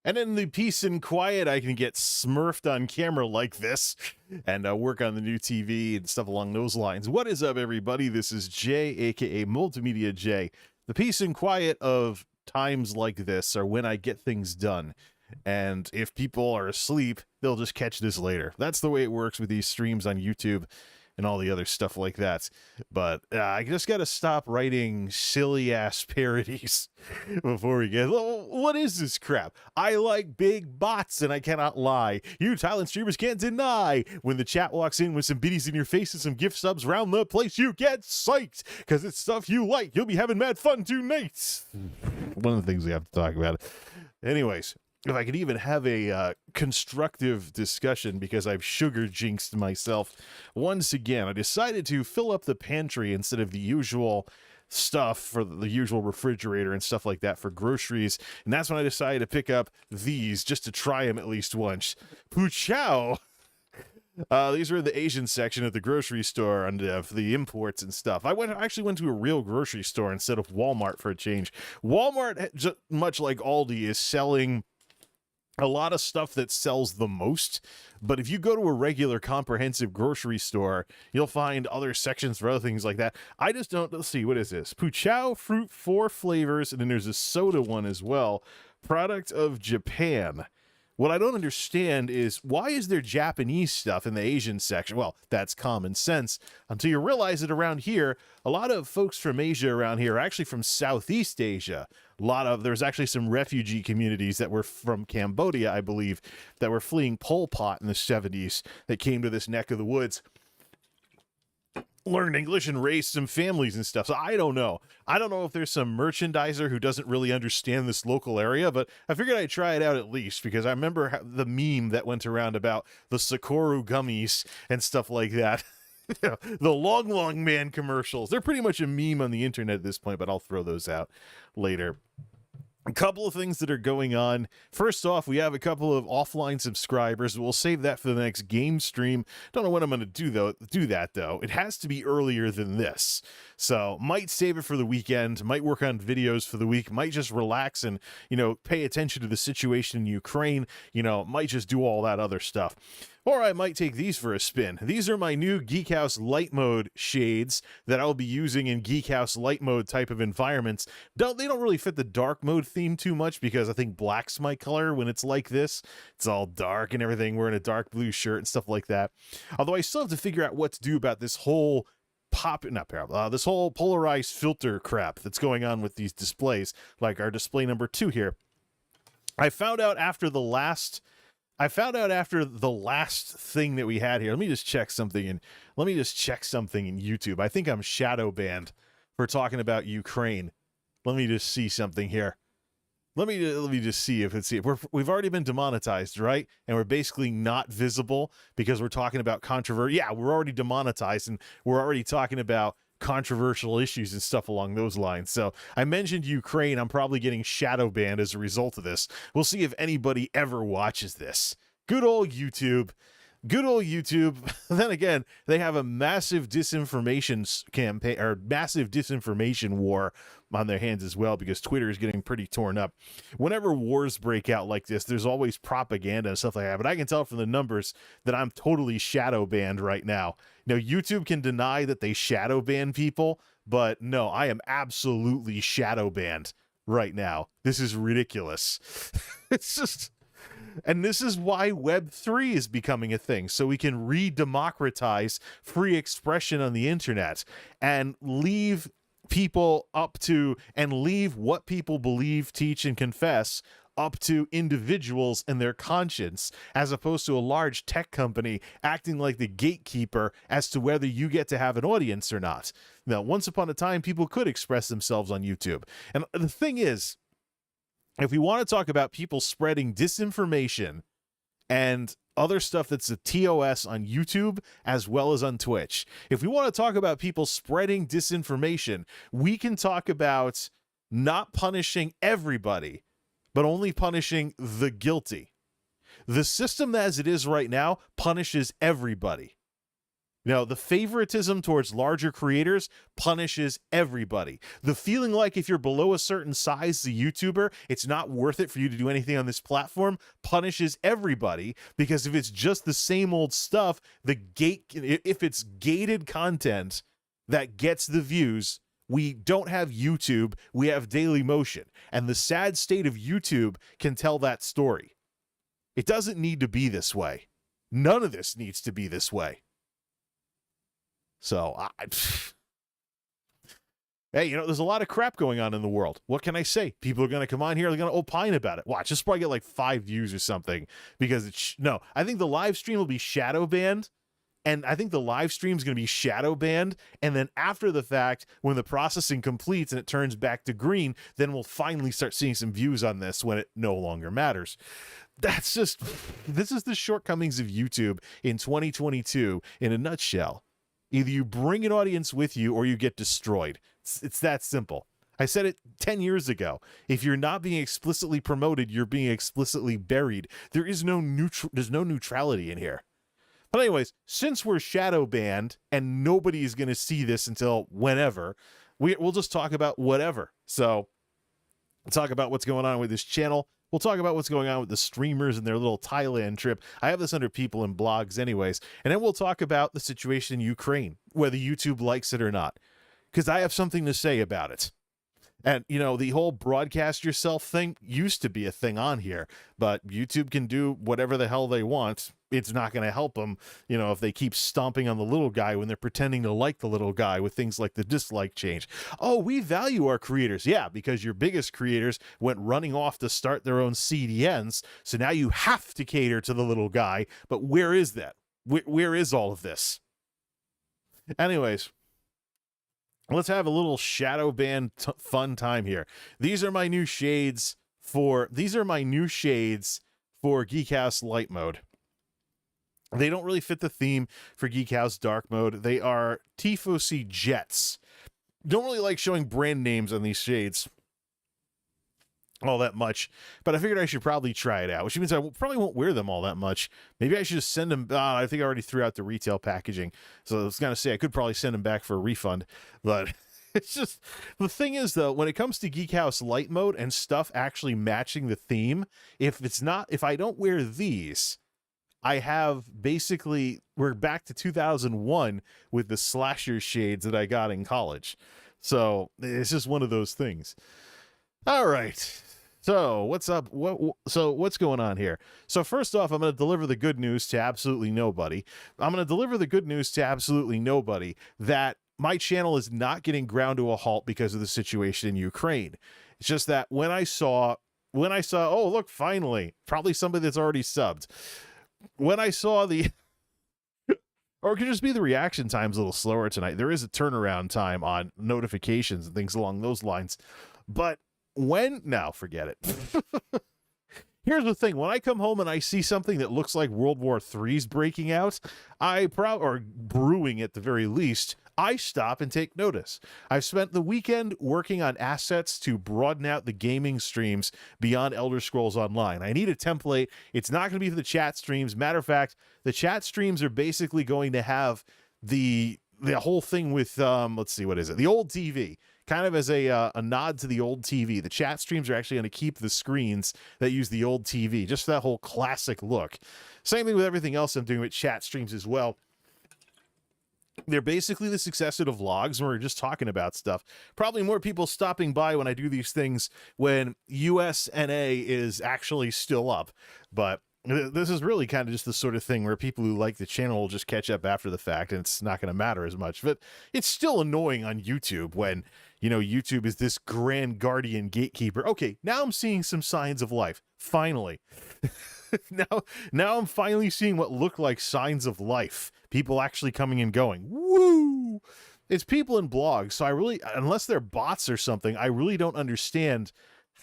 And in the peace and quiet, I can get smurfed on camera like this and work on the new TV and stuff along those lines. What is up, everybody? This is Jay, aka Multimedia Jay. The peace and quiet of times like this are when I get things done. And if people are asleep, they'll just catch this later. That's the way it works with these streams on YouTube and all the other stuff like that. But I just got to stop writing silly-ass parodies before we get... What is this crap? I like big bots, and I cannot lie. You Thailand streamers can't deny. When the chat walks in with some biddies in your face and some gift subs round the place, you get psyched, because it's stuff you like. You'll be having mad fun tonight. One of the things we have to talk about. Anyways, if I could even have a constructive discussion, because I've sugar jinxed myself once again. I decided to fill up the pantry instead of the usual stuff for the usual refrigerator and stuff like that for groceries, and that's when I decided to pick up these just to try them at least once. Pu Chow! These were in the Asian section at the grocery store and for the imports and stuff. I actually went to a real grocery store instead of Walmart for a change. Walmart, much like Aldi, is selling a lot of stuff that sells the most, but if you go to a regular comprehensive grocery store, you'll find other sections for other things like that. I just don't... Let's see, what is this? Pu Chow fruit, 4 flavors, and then there's a soda one as well. Product of Japan. What I don't understand is, why is there Japanese stuff in the Asian section? Well, that's common sense, until you realize that around here, a lot of folks from Asia around here are actually from Southeast Asia. There's actually some refugee communities that were from Cambodia, I believe, that were fleeing Pol Pot in the 70s that came to this neck of the woods, learned English and raised some families and stuff. So I don't know. I don't know if there's some merchandiser who doesn't really understand this local area, but I figured I'd try it out at least, because I remember the meme that went around about the Sakoru gummies and stuff like that. The long man commercials. They're pretty much a meme on the internet at this point, but I'll throw those out later. A couple of things that are going on. First off, we have a couple of offline subscribers. We'll save that for the next game stream. Don't know when I'm going to do that, though. It has to be earlier than this. So, might save it for the weekend, might work on videos for the week, might just relax and, pay attention to the situation in Ukraine, might just do all that other stuff. Or I might take these for a spin. These are my new Geek House Light Mode shades that I'll be using in Geek House Light Mode type of environments. They don't really fit the dark mode theme too much, because I think black's my color when it's like this. It's all dark and everything, wearing a dark blue shirt and stuff like that. Although I still have to figure out what to do about this whole this whole polarized filter crap that's going on with these displays, like our display number 2 here. I found out after the last thing that we had here. Let me just check something in YouTube. I think I'm shadow banned for talking about Ukraine. Let me just see something here. Let me just see if it's... We've already been demonetized, right? And we're basically not visible because we're talking about controversy. Yeah, we're already demonetized, and we're already talking about controversial issues and stuff along those lines. So I mentioned Ukraine. I'm probably getting shadow banned as a result of this. We'll see if anybody ever watches this. Good old YouTube. Then again, they have a massive disinformation campaign, or massive disinformation war on their hands as well, because Twitter is getting pretty torn up. Whenever wars break out like this, there's always propaganda and stuff like that. But I can tell from the numbers that I'm totally shadow banned right now. YouTube can deny that they shadow ban people, but no, I am absolutely shadow banned right now. This is ridiculous. It's just... And this is why Web3 is becoming a thing, so we can re-democratize free expression on the internet and leave what people believe, teach, and confess up to individuals and their conscience, as opposed to a large tech company acting like the gatekeeper as to whether you get to have an audience or not. Now, once upon a time, people could express themselves on YouTube. And the thing is, if we want to talk about people spreading disinformation and other stuff that's a TOS on YouTube as well as on Twitch, if we want to talk about people spreading disinformation, we can talk about not punishing everybody, but only punishing the guilty. The system as it is right now punishes everybody. The favoritism towards larger creators punishes everybody. The feeling like if you're below a certain size as a YouTuber, it's not worth it for you to do anything on this platform punishes everybody, because if it's just the same old stuff, if it's gated content that gets the views, we don't have YouTube, we have Dailymotion. And the sad state of YouTube can tell that story. It doesn't need to be this way. None of this needs to be this way. So, hey, there's a lot of crap going on in the world. What can I say? People are going to come on here, they're going to opine about it. Watch, this probably get like 5 views or something, because no, I think the live stream will be shadow banned, and I think the live stream is going to be shadow banned, and then after the fact, when the processing completes and it turns back to green, then we'll finally start seeing some views on this when it no longer matters. This is the shortcomings of YouTube in 2022 in a nutshell. Either you bring an audience with you or you get destroyed. It's that simple. I said it 10 years ago. If you're not being explicitly promoted, you're being explicitly buried. There's no neutrality in here. But anyways, since we're shadow banned and nobody is going to see this until whenever, we'll just talk about whatever. So we'll talk about what's going on with this channel. We'll talk about what's going on with the streamers and their little Thailand trip. I have this under people and blogs anyways. And then we'll talk about the situation in Ukraine, whether YouTube likes it or not, because I have something to say about it. And, the whole broadcast yourself thing used to be a thing on here, but YouTube can do whatever the hell they want. It's not going to help them, if they keep stomping on the little guy when they're pretending to like the little guy with things like the dislike change. Oh, we value our creators. Yeah, because your biggest creators went running off to start their own CDNs. So now you have to cater to the little guy. But where is that? Where is all of this? Anyways, let's have a little shadow ban fun time here. These are my new shades for Geek House Light Mode. They don't really fit the theme for Geek House Dark Mode. They are Tifosi Jets. Don't really like showing brand names on these shades all that much, but I figured I should probably try it out, which means I probably won't wear them all that much. Maybe I should just send them. I think I already threw out the retail packaging, so I was going to say I could probably send them back for a refund, but it's just, the thing is though, when it comes to Geek House Light Mode and stuff actually matching the theme, if I don't wear these, I have we're back to 2001 with the slasher shades that I got in college. So it's just one of those things. All right. So what's up? What's going on here? So first off, I'm going to deliver the good news to absolutely nobody. That my channel is not getting ground to a halt because of the situation in Ukraine. It's just that when I saw, oh, look, finally, probably somebody that's already subbed. When I saw or it could just be the reaction time's a little slower tonight. There is a turnaround time on notifications and things along those lines. But no, forget it. Here's the thing. When I come home and I see something that looks like World War III's breaking out, or brewing at the very least, I stop and take notice. I've spent the weekend working on assets to broaden out the gaming streams beyond Elder Scrolls Online. I need a template. It's not going to be for the chat streams. Matter of fact, the chat streams are basically going to have the whole thing with, let's see, what is it? The old TV. Kind of as a nod to the old TV. The chat streams are actually going to keep the screens that use the old TV, just for that whole classic look. Same thing with everything else I'm doing with chat streams as well. They're basically the successor to vlogs, where we're just talking about stuff. Probably more people stopping by when I do these things when USNA is actually still up. But this is really kind of just the sort of thing where people who like the channel will just catch up after the fact, and it's not going to matter as much. But it's still annoying on YouTube when, YouTube is this grand guardian gatekeeper. Okay, now I'm seeing some signs of life. Finally. Now I'm finally seeing what look like signs of life. People actually coming and going. Woo! It's people in blogs, so unless they're bots or something, I really don't understand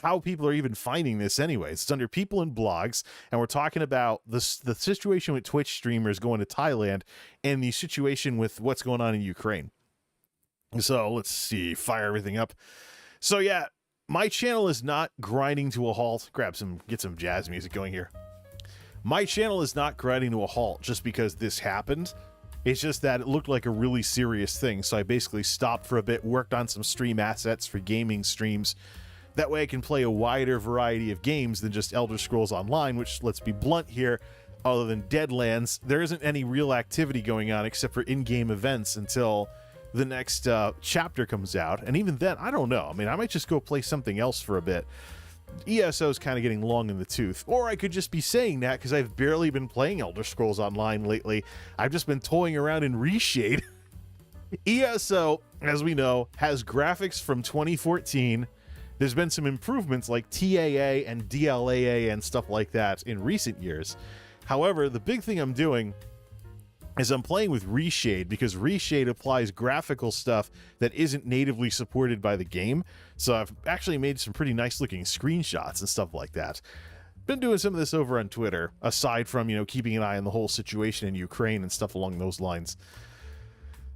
how people are even finding this anyways. It's under people in blogs, and we're talking about the situation with Twitch streamers going to Thailand and the situation with what's going on in Ukraine. So let's see, fire everything up. So yeah, my channel is not grinding to a halt. Get some jazz music going here. My channel is not grinding to a halt just because this happened. It's just that it looked like a really serious thing, so I basically stopped for a bit, worked on some stream assets for gaming streams. That way I can play a wider variety of games than just Elder Scrolls Online, which, let's be blunt here, other than Deadlands, there isn't any real activity going on except for in-game events until the next chapter comes out. And even then, I don't know. I mean, I might just go play something else for a bit. ESO is kind of getting long in the tooth. Or I could just be saying that because I've barely been playing Elder Scrolls Online lately. I've just been toying around in Reshade. ESO, as we know, has graphics from 2014. There's been some improvements like TAA and DLAA and stuff like that in recent years. However, the big thing I'm doing is I'm playing with Reshade because Reshade applies graphical stuff that isn't natively supported by the game. So I've actually made some pretty nice looking screenshots and stuff like that. Been doing some of this over on Twitter, aside from, you know, keeping an eye on the whole situation in Ukraine and stuff along those lines.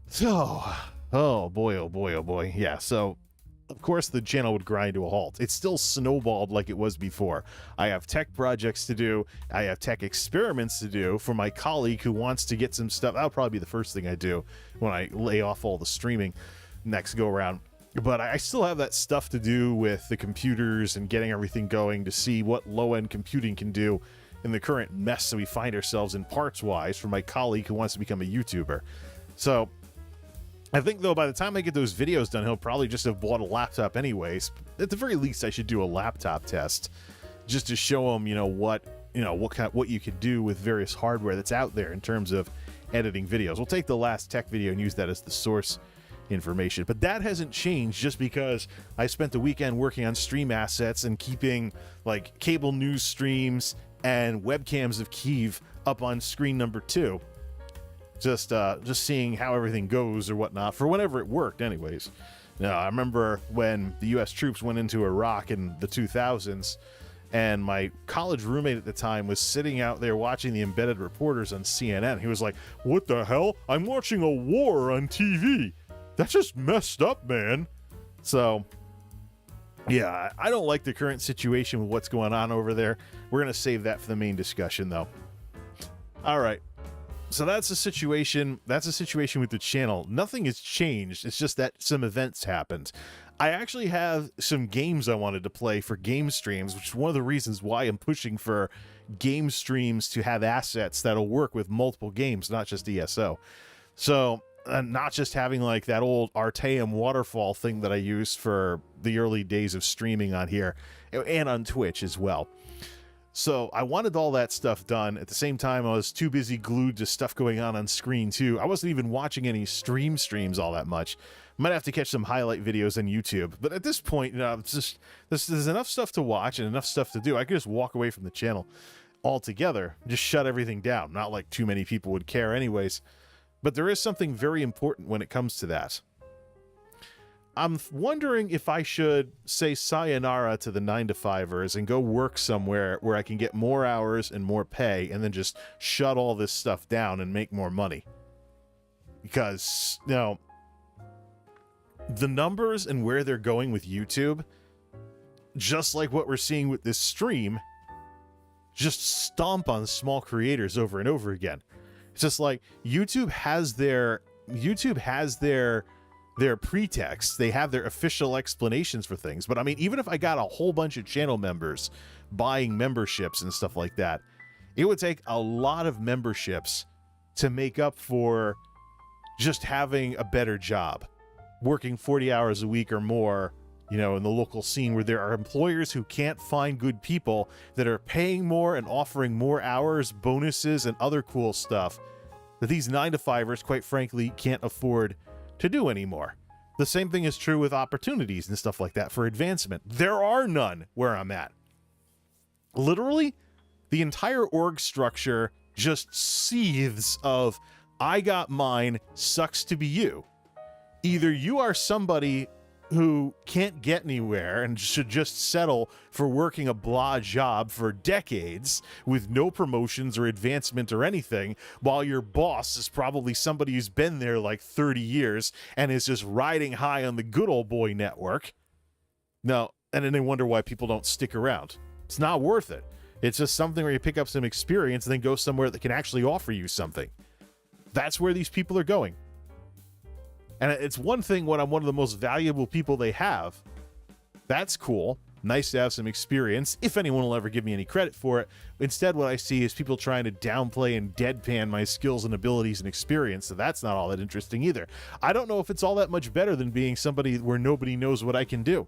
So, oh boy, oh boy, oh boy. Yeah, so of course the channel would grind to a halt. It's still snowballed like it was before. I have tech projects to do. I have tech experiments to do for my colleague who wants to get some stuff. That'll probably be the first thing I do when I lay off all the streaming next go around. But I still have that stuff to do with the computers and getting everything going to see what low-end computing can do in the current mess that we find ourselves in parts-wise for my colleague who wants to become a YouTuber. So I think, though, by the time I get those videos done, he'll probably just have bought a laptop anyways. At the very least, I should do a laptop test just to show him, what you could do with various hardware that's out there in terms of editing videos. We'll take the last tech video and use that as the source information. But that hasn't changed just because I spent the weekend working on stream assets and keeping, like, cable news streams and webcams of Kyiv up on screen number 2. Just seeing how everything goes or whatnot for whenever it worked anyways. Now, I remember when the U.S. troops went into Iraq in the 2000s, and my college roommate at the time was sitting out there watching the embedded reporters on CNN. He was like, "What the hell? I'm watching a war on TV. That's just messed up, man." So, yeah, I don't like the current situation with what's going on over there. We're going to save that for the main discussion, though. All right. So that's the situation. That's the situation with the channel. Nothing has changed. It's just that some events happened. I actually have some games I wanted to play for game streams, which is one of the reasons why I'm pushing for game streams to have assets that'll work with multiple games, not just ESO. So, not just having like that old Arteum waterfall thing that I used for the early days of streaming on here and on Twitch as well. So I wanted all that stuff done. At the same time, I was too busy glued to stuff going on screen too. I wasn't even watching any streams all that much. Might have to catch some highlight videos on YouTube. But at this point, it's just there's enough stuff to watch and enough stuff to do. I could just walk away from the channel altogether, just shut everything down. Not like too many people would care anyways. But there is something very important when it comes to that. I'm wondering if I should say sayonara to the 9-to-5ers and go work somewhere where I can get more hours and more pay and then just shut all this stuff down and make more money. Because, the numbers and where they're going with YouTube, just like what we're seeing with this stream, just stomp on small creators over and over again. It's just like YouTube has their pretext. They have their official explanations for things. But I mean, even if I got a whole bunch of channel members buying memberships and stuff like that, it would take a lot of memberships to make up for just having a better job, working 40 hours a week or more, in the local scene where there are employers who can't find good people that are paying more and offering more hours, bonuses, and other cool stuff that these 9-to-5ers, quite frankly, can't afford to do anymore. The same thing is true with opportunities and stuff like that for advancement. There are none where I'm at. Literally, the entire org structure just seethes of, I got mine, sucks to be you. Either you are somebody who can't get anywhere and should just settle for working a blah job for decades with no promotions or advancement or anything, while your boss is probably somebody who's been there like 30 years and is just riding high on the good old boy network. No, and then they wonder why people don't stick around. It's not worth it. It's just something where you pick up some experience and then go somewhere that can actually offer you something. That's where these people are going. And it's one thing when I'm one of the most valuable people they have. That's cool. Nice to have some experience, if anyone will ever give me any credit for it. Instead, what I see is people trying to downplay and deadpan my skills and abilities and experience, so that's not all that interesting either. I don't know if it's all that much better than being somebody where nobody knows what I can do.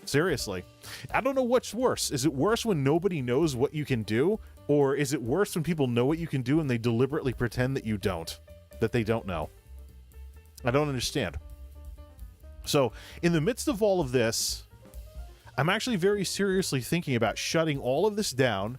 Seriously. I don't know what's worse. Is it worse when nobody knows what you can do, or is it worse when people know what you can do and they deliberately pretend that you don't, that they don't know? I don't understand. So, in the midst of all of this, I'm actually very seriously thinking about shutting all of this down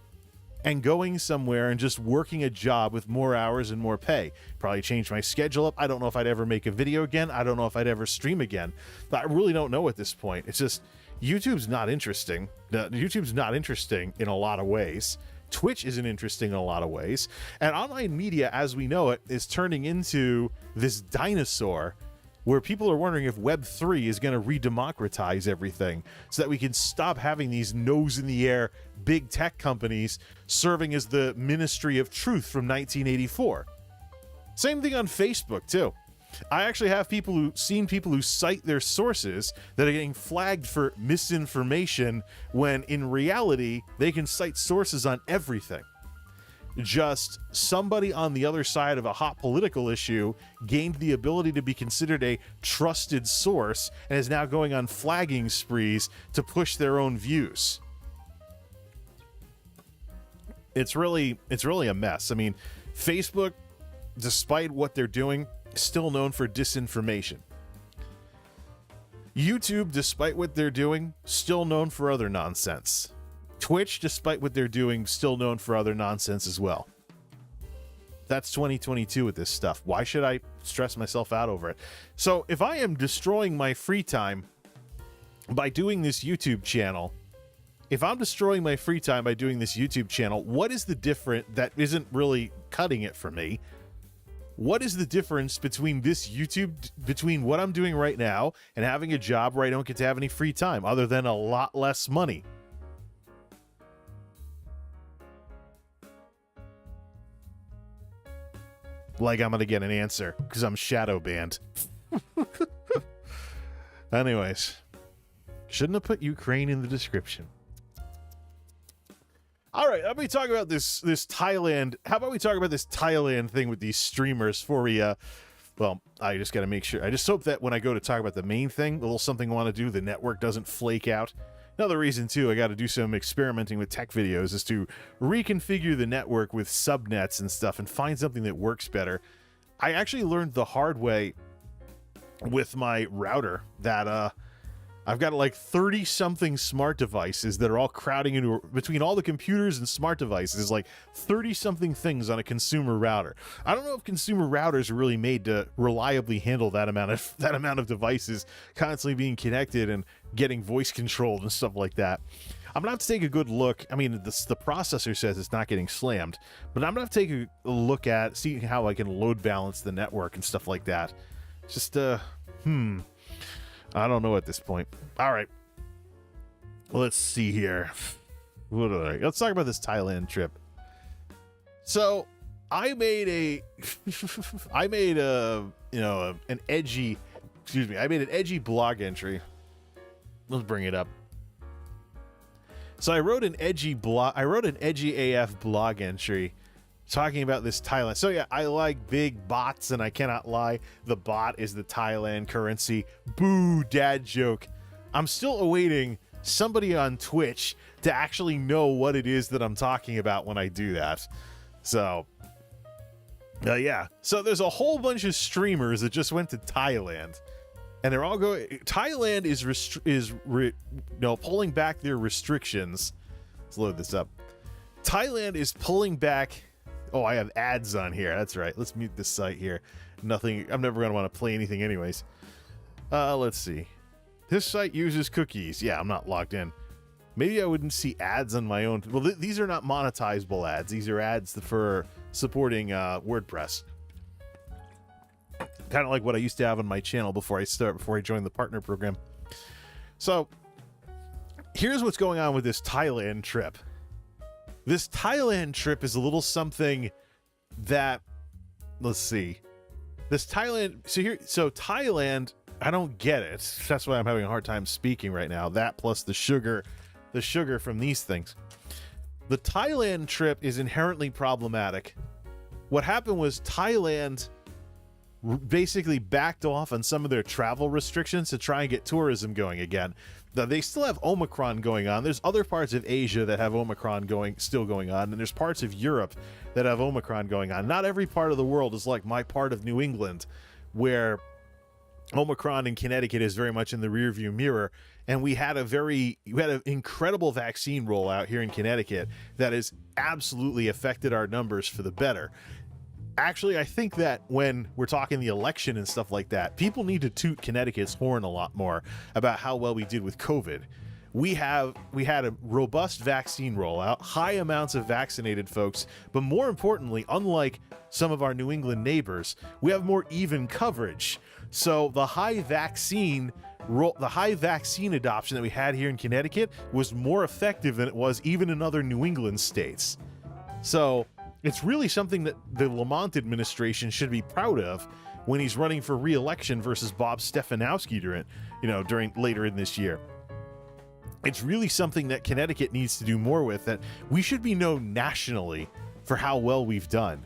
and going somewhere and just working a job with more hours and more pay. Probably change my schedule up. I don't know if I'd ever make a video again. I don't know if I'd ever stream again. But I really don't know at this point. It's just, YouTube's not interesting. YouTube's not interesting in a lot of ways. Twitch isn't interesting in a lot of ways. And online media, as we know it, is turning into this dinosaur where people are wondering if Web3 is going to re-democratize everything so that we can stop having these nose-in-the-air big tech companies serving as the Ministry of Truth from 1984. Same thing on Facebook, too. I actually have seen people who cite their sources that are getting flagged for misinformation when, in reality, they can cite sources on everything. Just somebody on the other side of a hot political issue gained the ability to be considered a trusted source and is now going on flagging sprees to push their own views. It's really a mess. I mean, Facebook, despite what they're doing, is still known for disinformation. YouTube, despite what they're doing, still known for other nonsense. Twitch, despite what they're doing, still known for other nonsense as well. That's 2022 with this stuff. Why should I stress myself out over it? So if I am destroying my free time by doing this YouTube channel, what is the difference that isn't really cutting it for me? What is the difference between between what I'm doing right now and having a job where I don't get to have any free time other than a lot less money? Like I'm going to get an answer because I'm shadow banned. Anyways, shouldn't have put Ukraine in the description. All right, let me talk about this Thailand. How about we talk about this Thailand thing with these streamers before we, well, I just got to make sure. I just hope that when I go to talk about the main thing, the little something I want to do, the network doesn't flake out. Another reason, too, I got to do some experimenting with tech videos is to reconfigure the network with subnets and stuff and find something that works better. I actually learned the hard way with my router that I've got like 30-something smart devices that are all crowding into between all the computers and smart devices, like 30-something things on a consumer router. I don't know if consumer routers are really made to reliably handle that amount of devices constantly being connected and getting voice controlled and stuff like that. I'm gonna have to take a good look. I mean, the processor says it's not getting slammed, but I'm gonna have to take a look at seeing how I can load balance the network and stuff like that. Just I don't know at this point. All right. Let's see here. Let's talk about this Thailand trip. So I made an edgy blog entry. Let's bring it up. So I wrote an edgy AF blog entry talking about this Thailand. So yeah, I like big bots, and I cannot lie, the bot is the Thailand currency. Boo, dad joke. I'm still awaiting somebody on Twitch to actually know what it is that I'm talking about when I do that. So yeah. So there's a whole bunch of streamers that just went to Thailand, and they're all going. Thailand is pulling back their restrictions. Let's load this up. Thailand is pulling back. Oh, I have ads on here. That's right. Let's mute this site here. Nothing. I'm never going to want to play anything anyways. Let's see. This site uses cookies. Yeah, I'm not logged in. Maybe I wouldn't see ads on my own. Well, these are not monetizable ads. These are ads for supporting WordPress. Kind of like what I used to have on my channel before I joined the partner program. So here's what's going on with this Thailand trip. This Thailand trip is a little something that let's see. This Thailand, so Thailand, I don't get it. That's why I'm having a hard time speaking right now. That plus the sugar from these things. The Thailand trip is inherently problematic. What happened was Thailand basically backed off on some of their travel restrictions to try and get tourism going again. Now, they still have Omicron going on. There's other parts of Asia that have Omicron still going on, and there's parts of Europe that have Omicron going on. Not every part of the world is like my part of New England, where Omicron in Connecticut is very much in the rearview mirror, and we had an incredible vaccine rollout here in Connecticut that has absolutely affected our numbers for the better. Actually, I think that when we're talking the election and stuff like that, people need to toot Connecticut's horn a lot more about how well we did with COVID. We had a robust vaccine rollout, high amounts of vaccinated folks, but more importantly, unlike some of our New England neighbors, we have more even coverage. So the high vaccine adoption that we had here in Connecticut was more effective than it was even in other New England states. So it's really something that the Lamont administration should be proud of when he's running for re-election versus Bob Stefanowski during later in this year. It's really something that Connecticut needs to do more with, that we should be known nationally for how well we've done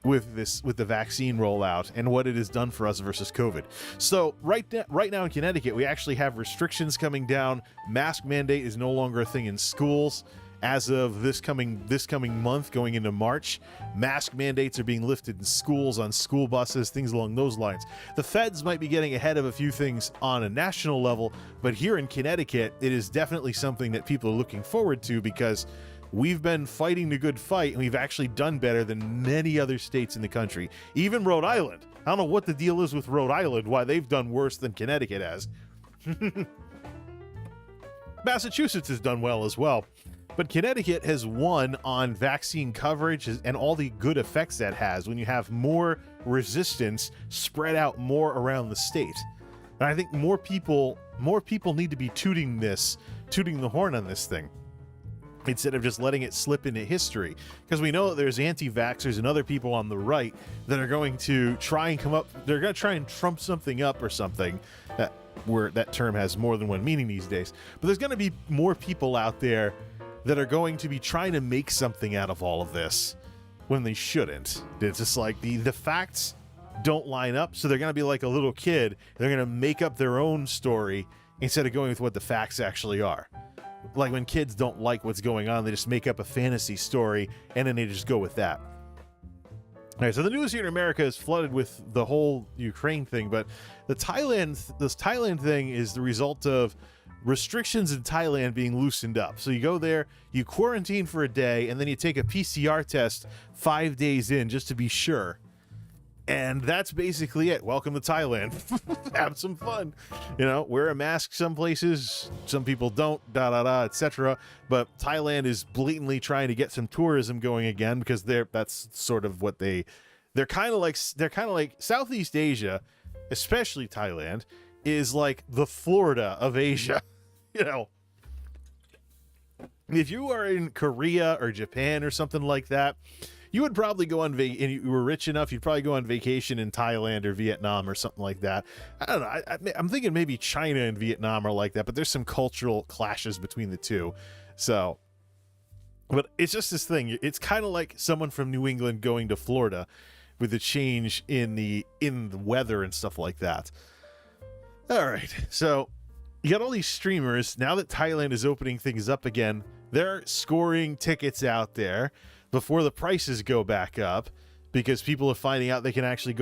with the vaccine rollout and what it has done for us versus COVID. So right now in Connecticut, we actually have restrictions coming down. Mask mandate is no longer a thing in schools. As of this coming month, going into March, mask mandates are being lifted in schools, on school buses, things along those lines. The feds might be getting ahead of a few things on a national level, but here in Connecticut, it is definitely something that people are looking forward to, because we've been fighting the good fight, and we've actually done better than many other states in the country. Even Rhode Island. I don't know what the deal is with Rhode Island, why they've done worse than Connecticut has. Massachusetts has done well as well. But Connecticut has won on vaccine coverage and all the good effects that has when you have more resistance spread out more around the state. And I think more people need to be tooting the horn on this thing, instead of just letting it slip into history. Because we know that there's anti-vaxxers and other people on the right that are going to try and trump something up or something, where that term has more than one meaning these days. But there's going to be more people out there that are going to be trying to make something out of all of this when they shouldn't. It's just like the facts don't line up, so they're going to be like a little kid. They're going to make up their own story instead of going with what the facts actually are. Like when kids don't like what's going on, they just make up a fantasy story and then they just go with that. All right, so the news here in America is flooded with the whole Ukraine thing, but this Thailand thing is the result of restrictions in Thailand being loosened up. So you go there, you quarantine for a day, and then you take a PCR test 5 days in just to be sure. And that's basically it. Welcome to Thailand. Have some fun. Wear a mask some places, some people don't, etc. But Thailand is blatantly trying to get some tourism going again, because that's sort of what they're kind of like Southeast Asia, especially Thailand, is like the Florida of Asia. If you are in Korea or Japan or something like that, you would probably go on and you were rich enough, you'd probably go on vacation in Thailand or Vietnam or something like that. I don't know. I'm thinking maybe China and Vietnam are like that, but there's some cultural clashes between the two. So, but it's just this thing. It's kind of like someone from New England going to Florida with the change in the weather and stuff like that. All right. So you got all these streamers. Now that Thailand is opening things up again, they're scoring tickets out there before the prices go back up, because people are finding out they can actually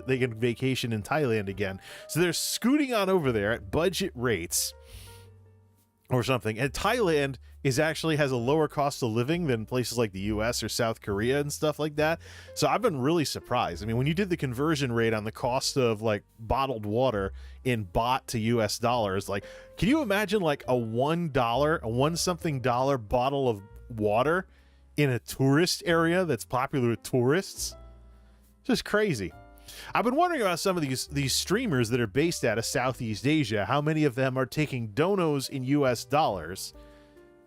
they can vacation in Thailand again. So they're scooting on over there at budget rates or something. And Thailand has a lower cost of living than places like the US or South Korea and stuff like that. So I've been really surprised. I mean, when you did the conversion rate on the cost of like bottled water in baht to US dollars, like, can you imagine like a $1 something bottle of water in a tourist area that's popular with tourists? Just crazy. I've been wondering about some of these streamers that are based out of Southeast Asia, how many of them are taking donos in US dollars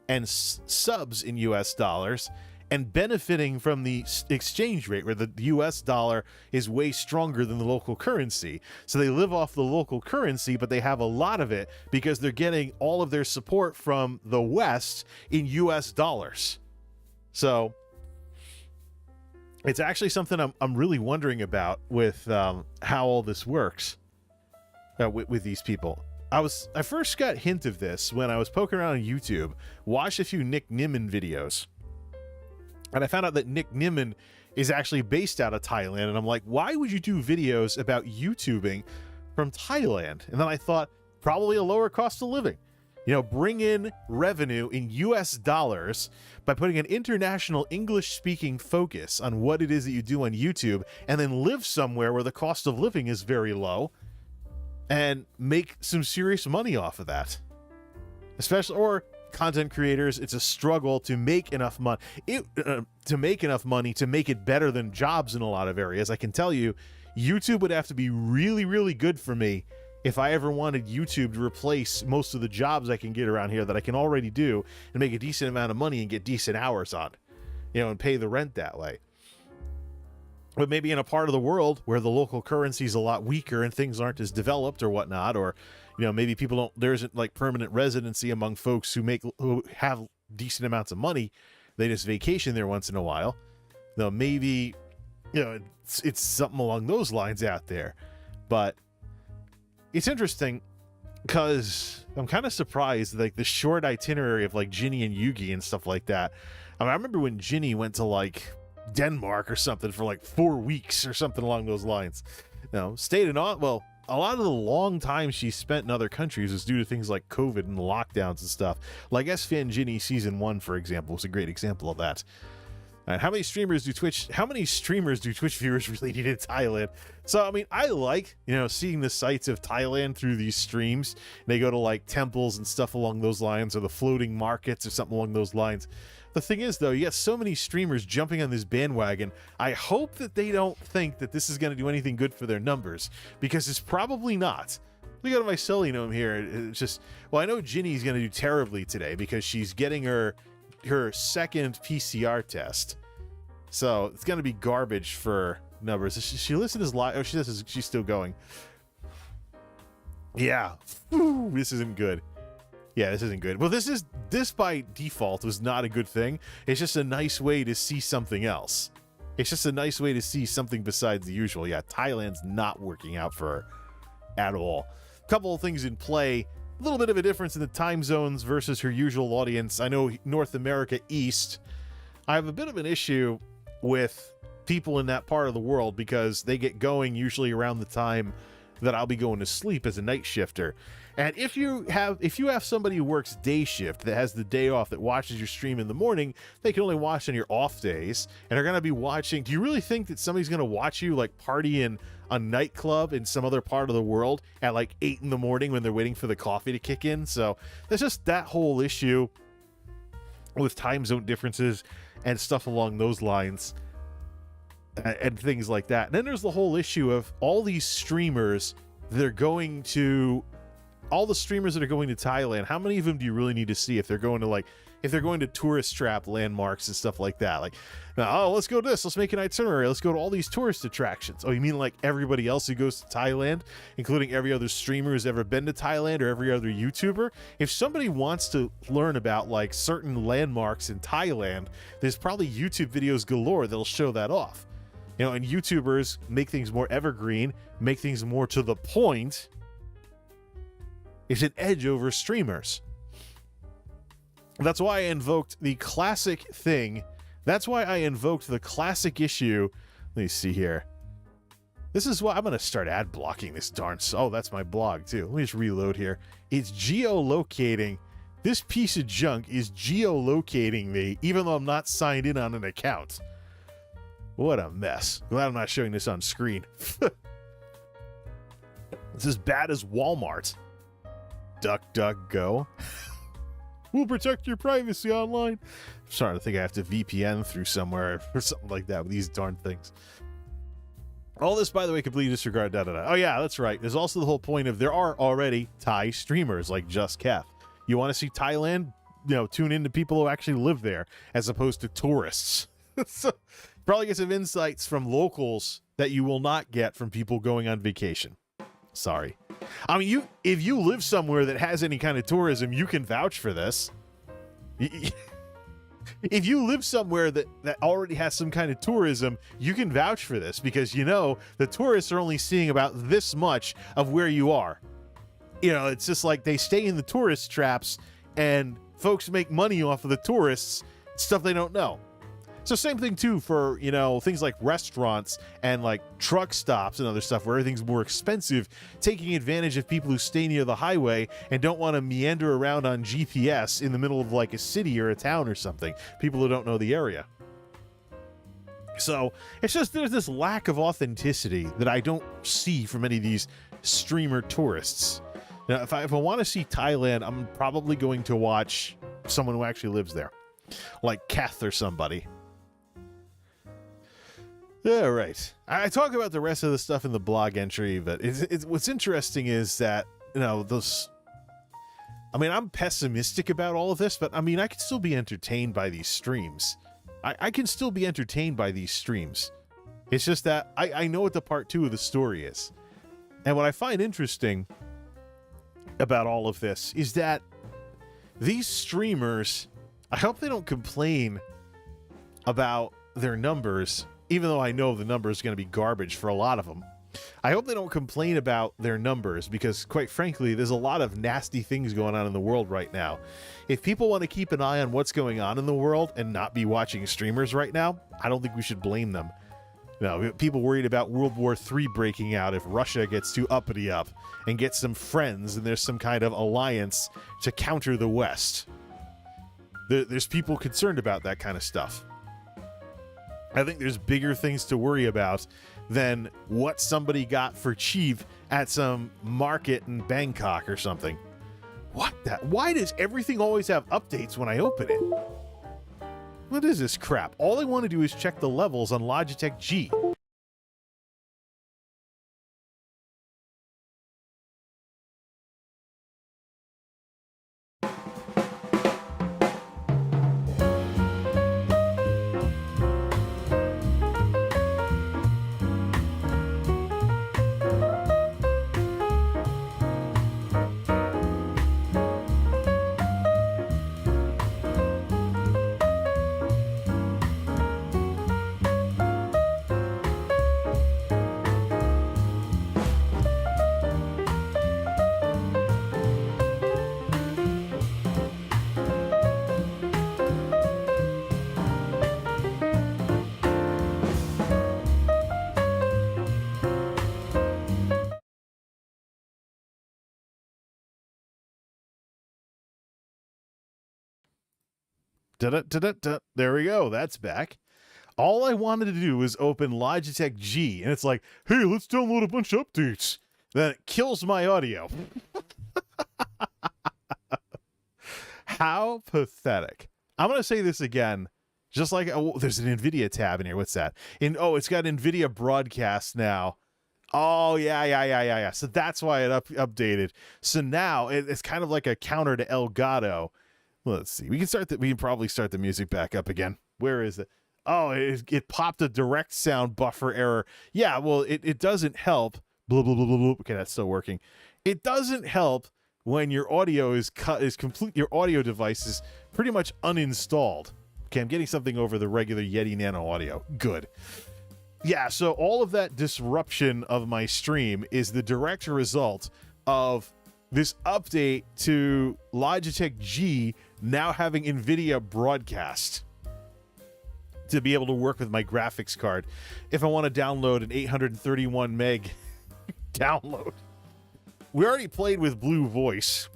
and subs in US dollars and benefiting from the exchange rate, where the US dollar is way stronger than the local currency. So they live off the local currency, but they have a lot of it because they're getting all of their support from the West in US dollars. So it's actually something I'm really wondering about with how all this works with these people. I first got hint of this when I was poking around on YouTube, watched a few Nick Nimmin videos, and I found out that Nick Nimmin is actually based out of Thailand. And I'm like, why would you do videos about YouTubing from Thailand? And then I thought, probably a lower cost of living. You know, bring in revenue in US dollars by putting an international English-speaking focus on what it is that you do on YouTube, and then live somewhere where the cost of living is very low and make some serious money off of that. Especially, or content creators, it's a struggle to make enough money to make it better than jobs in a lot of areas. I can tell you, YouTube would have to be really, really good for me if I ever wanted YouTube to replace most of the jobs I can get around here that I can already do and make a decent amount of money and get decent hours on, you know, and pay the rent that way. But maybe in a part of the world where the local currency is a lot weaker and things aren't as developed or whatnot, or, you know, maybe there isn't like permanent residency among folks who have decent amounts of money. They just vacation there once in a while. Now, maybe, you know, it's something along those lines out there. But it's interesting because I'm kind of surprised, like the short itinerary of like Ginny and Yugi and stuff like that. I mean, I remember when Ginny went to like Denmark or something for like 4 weeks or something along those lines. You know, stayed in well, a lot of the long time she spent in other countries was due to things like COVID and lockdowns and stuff. Like S-Fan Ginny season 1, for example, was a great example of that. And how many streamers do Twitch viewers really need in Thailand? So, I mean, I like, you know, seeing the sights of Thailand through these streams. They go to like temples and stuff along those lines, or the floating markets or something along those lines. The thing is, though, you got so many streamers jumping on this bandwagon. I hope that they don't think that this is going to do anything good for their numbers, because it's probably not. Look at my silly gnome here. It's just, well, I know Ginny's going to do terribly today because she's getting her second PCR test. So it's going to be garbage for numbers. She listed as live. Oh, she's still going. Yeah. Whew, this isn't good. Yeah, this isn't good. Well, this by default was not a good thing. It's just a nice way to see something else. It's just a nice way to see something besides the usual. Yeah, Thailand's not working out for her at all. A couple of things in play. A little bit of a difference in the time zones versus her usual audience. I know North America East, I have a bit of an issue with people in that part of the world because they get going usually around the time that I'll be going to sleep as a night shifter. And if you have somebody who works day shift that has the day off, that watches your stream in the morning, they can only watch on your off days and are going to be watching. Do you really think that somebody's going to watch you like party in a nightclub in some other part of the world at like 8 in the morning when they're waiting for the coffee to kick in? So there's just that whole issue with time zone differences and stuff along those lines and things like that. And then there's the whole issue of all these streamers that are going to Thailand. How many of them do you really need to see if they're going to tourist trap landmarks and stuff like that? Like, oh, let's go to this. Let's make an itinerary. Let's go to all these tourist attractions. Oh, you mean like everybody else who goes to Thailand, including every other streamer who's ever been to Thailand or every other YouTuber? If somebody wants to learn about like certain landmarks in Thailand, there's probably YouTube videos galore that'll show that off. You know, and YouTubers make things more evergreen, make things more to the point. It's an edge over streamers. That's why I invoked the classic thing. That's why I invoked the classic issue. Let me see here. This is why I'm going to start ad blocking this darn. Oh, that's my blog too. Let me just reload here. It's geolocating. This piece of junk is geolocating me, even though I'm not signed in on an account. What a mess. Glad I'm not showing this on screen. It's as bad as Walmart. DuckDuckGo. We'll protect your privacy online. I'm starting to think I have to VPN through somewhere or something like that with these darn things. All this, by the way, completely disregard. Oh, yeah, that's right. There's also the whole point of there are already Thai streamers like Just Kef. You want to see Thailand tune in to people who actually live there as opposed to tourists. So probably get some insights from locals that you will not get from people going on vacation. Sorry. I mean, if you live somewhere that has any kind of tourism, you can vouch for this. If you live somewhere that already has some kind of tourism, you can vouch for this because the tourists are only seeing about this much of where you are. It's just like they stay in the tourist traps and folks make money off of the tourists, stuff they don't know. So same thing too for, things like restaurants and like truck stops and other stuff where everything's more expensive, taking advantage of people who stay near the highway and don't want to meander around on GPS in the middle of like a city or a town or something, people who don't know the area. So it's just there's this lack of authenticity that I don't see from any of these streamer tourists. Now, if I want to see Thailand, I'm probably going to watch someone who actually lives there, like Kath or somebody. Yeah, right. I talk about the rest of the stuff in the blog entry, but what's interesting is that, I'm pessimistic about all of this, but I can still be entertained by these streams. I can still be entertained by these streams. It's just that I know what the part 2 of the story is. And what I find interesting about all of this is that these streamers, I hope they don't complain about their numbers, even though I know the number is going to be garbage for a lot of them. I hope they don't complain about their numbers because, quite frankly, there's a lot of nasty things going on in the world right now. If people want to keep an eye on what's going on in the world and not be watching streamers right now, I don't think we should blame them. People worried about World War III breaking out if Russia gets too uppity up and gets some friends and there's some kind of alliance to counter the West. There's people concerned about that kind of stuff. I think there's bigger things to worry about than what somebody got for cheap at some market in Bangkok or something. Why does everything always have updates when I open it? What is this crap? All I want to do is check the levels on Logitech G. There we go. That's back. All I wanted to do was open Logitech G, and it's like, hey, let's download a bunch of updates. Then it kills my audio. How pathetic. I'm going to say this again. Just like, there's an NVIDIA tab in here. What's that? It's got NVIDIA Broadcast now. Oh, yeah. So that's why it updated. So now it's kind of like a counter to Elgato. Let's see. We can probably start the music back up again. Where is it? Oh, it popped a direct sound buffer error. Yeah, well, it doesn't help. Blah, blah, blah, blah, blah. Okay, that's still working. It doesn't help when your audio is complete. Your audio device is pretty much uninstalled. Okay, I'm getting something over the regular Yeti Nano audio. Good. Yeah, so all of that disruption of my stream is the direct result of this update to Logitech G now having NVIDIA Broadcast to be able to work with my graphics card if I want to download an 831 meg download. We already played with Blue Voice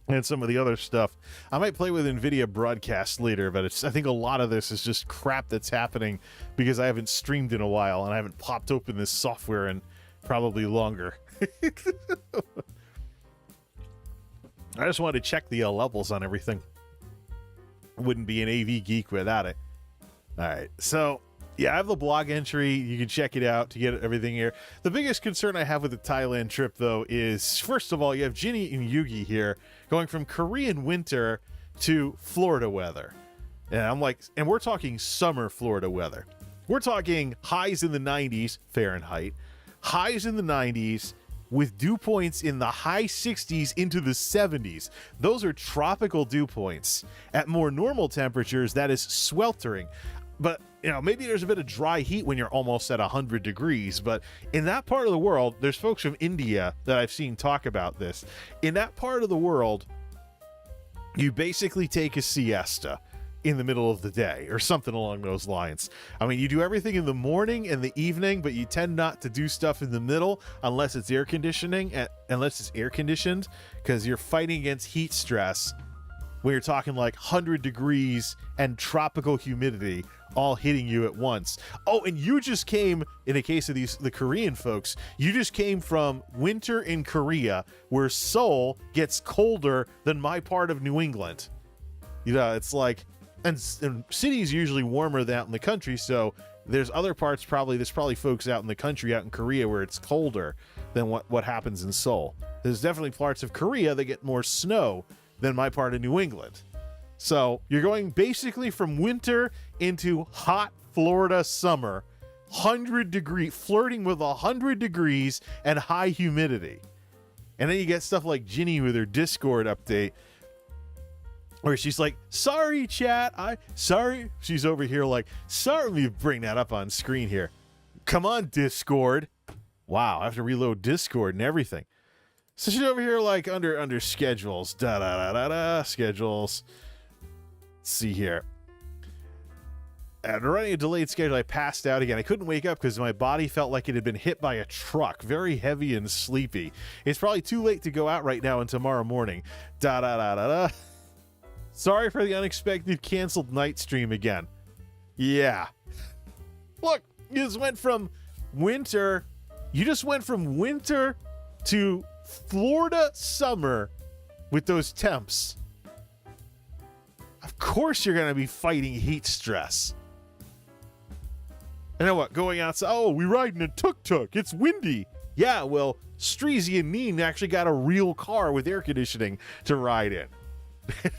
and some of the other stuff. I might play with NVIDIA Broadcast later, but I think a lot of this is just crap that's happening because I haven't streamed in a while and I haven't popped open this software in probably longer. I just wanted to check the levels on everything. Wouldn't be an AV geek without it. All right, so yeah, I have the blog entry. You can check it out to get everything here. The biggest concern I have with the Thailand trip, though, is, first of all, you have Ginny and Yugi here going from Korean winter to Florida weather. And I'm like, and we're talking summer Florida weather. We're talking highs in the 90s Fahrenheit, highs in the 90s with dew points in the high 60s into the 70s. Those are tropical dew points. At more normal temperatures, that is sweltering. But, you know, maybe there's a bit of dry heat when you're almost at 100 degrees. But in that part of the world, there's folks from India that I've seen talk about this. In that part of the world, you basically take a siesta in the middle of the day or something along those lines. I mean, you do everything in the morning and the evening, but you tend not to do stuff in the middle unless it's air conditioned, because you're fighting against heat stress when you're talking like 100 degrees and tropical humidity all hitting you at once. Oh, and you just came, in the case of the Korean folks, you just came from winter in Korea, where Seoul gets colder than my part of New England. You know, it's like, and cities usually warmer than out in the country, so there's other parts, there's probably folks out in the country, out in Korea, where it's colder than what happens in Seoul. There's definitely parts of Korea that get more snow than my part of New England. So you're going basically from winter into hot Florida summer, 100 degree, flirting with 100 degrees and high humidity. And then you get stuff like Ginny with her Discord update, where she's like, sorry, chat, sorry. She's over here like, sorry, let me bring that up on screen here. Come on, Discord. Wow, I have to reload Discord and everything. So she's over here like under schedules, schedules. Let's see here. And running a delayed schedule, I passed out again. I couldn't wake up because my body felt like it had been hit by a truck, very heavy and sleepy. It's probably too late to go out right now and tomorrow morning. Sorry for the unexpected canceled night stream again. Yeah. Look, you just went from winter to Florida summer with those temps. Of course you're going to be fighting heat stress. And then what? Going outside. Oh, we riding a tuk-tuk. It's windy. Yeah, well, Streezy and Neen actually got a real car with air conditioning to ride in.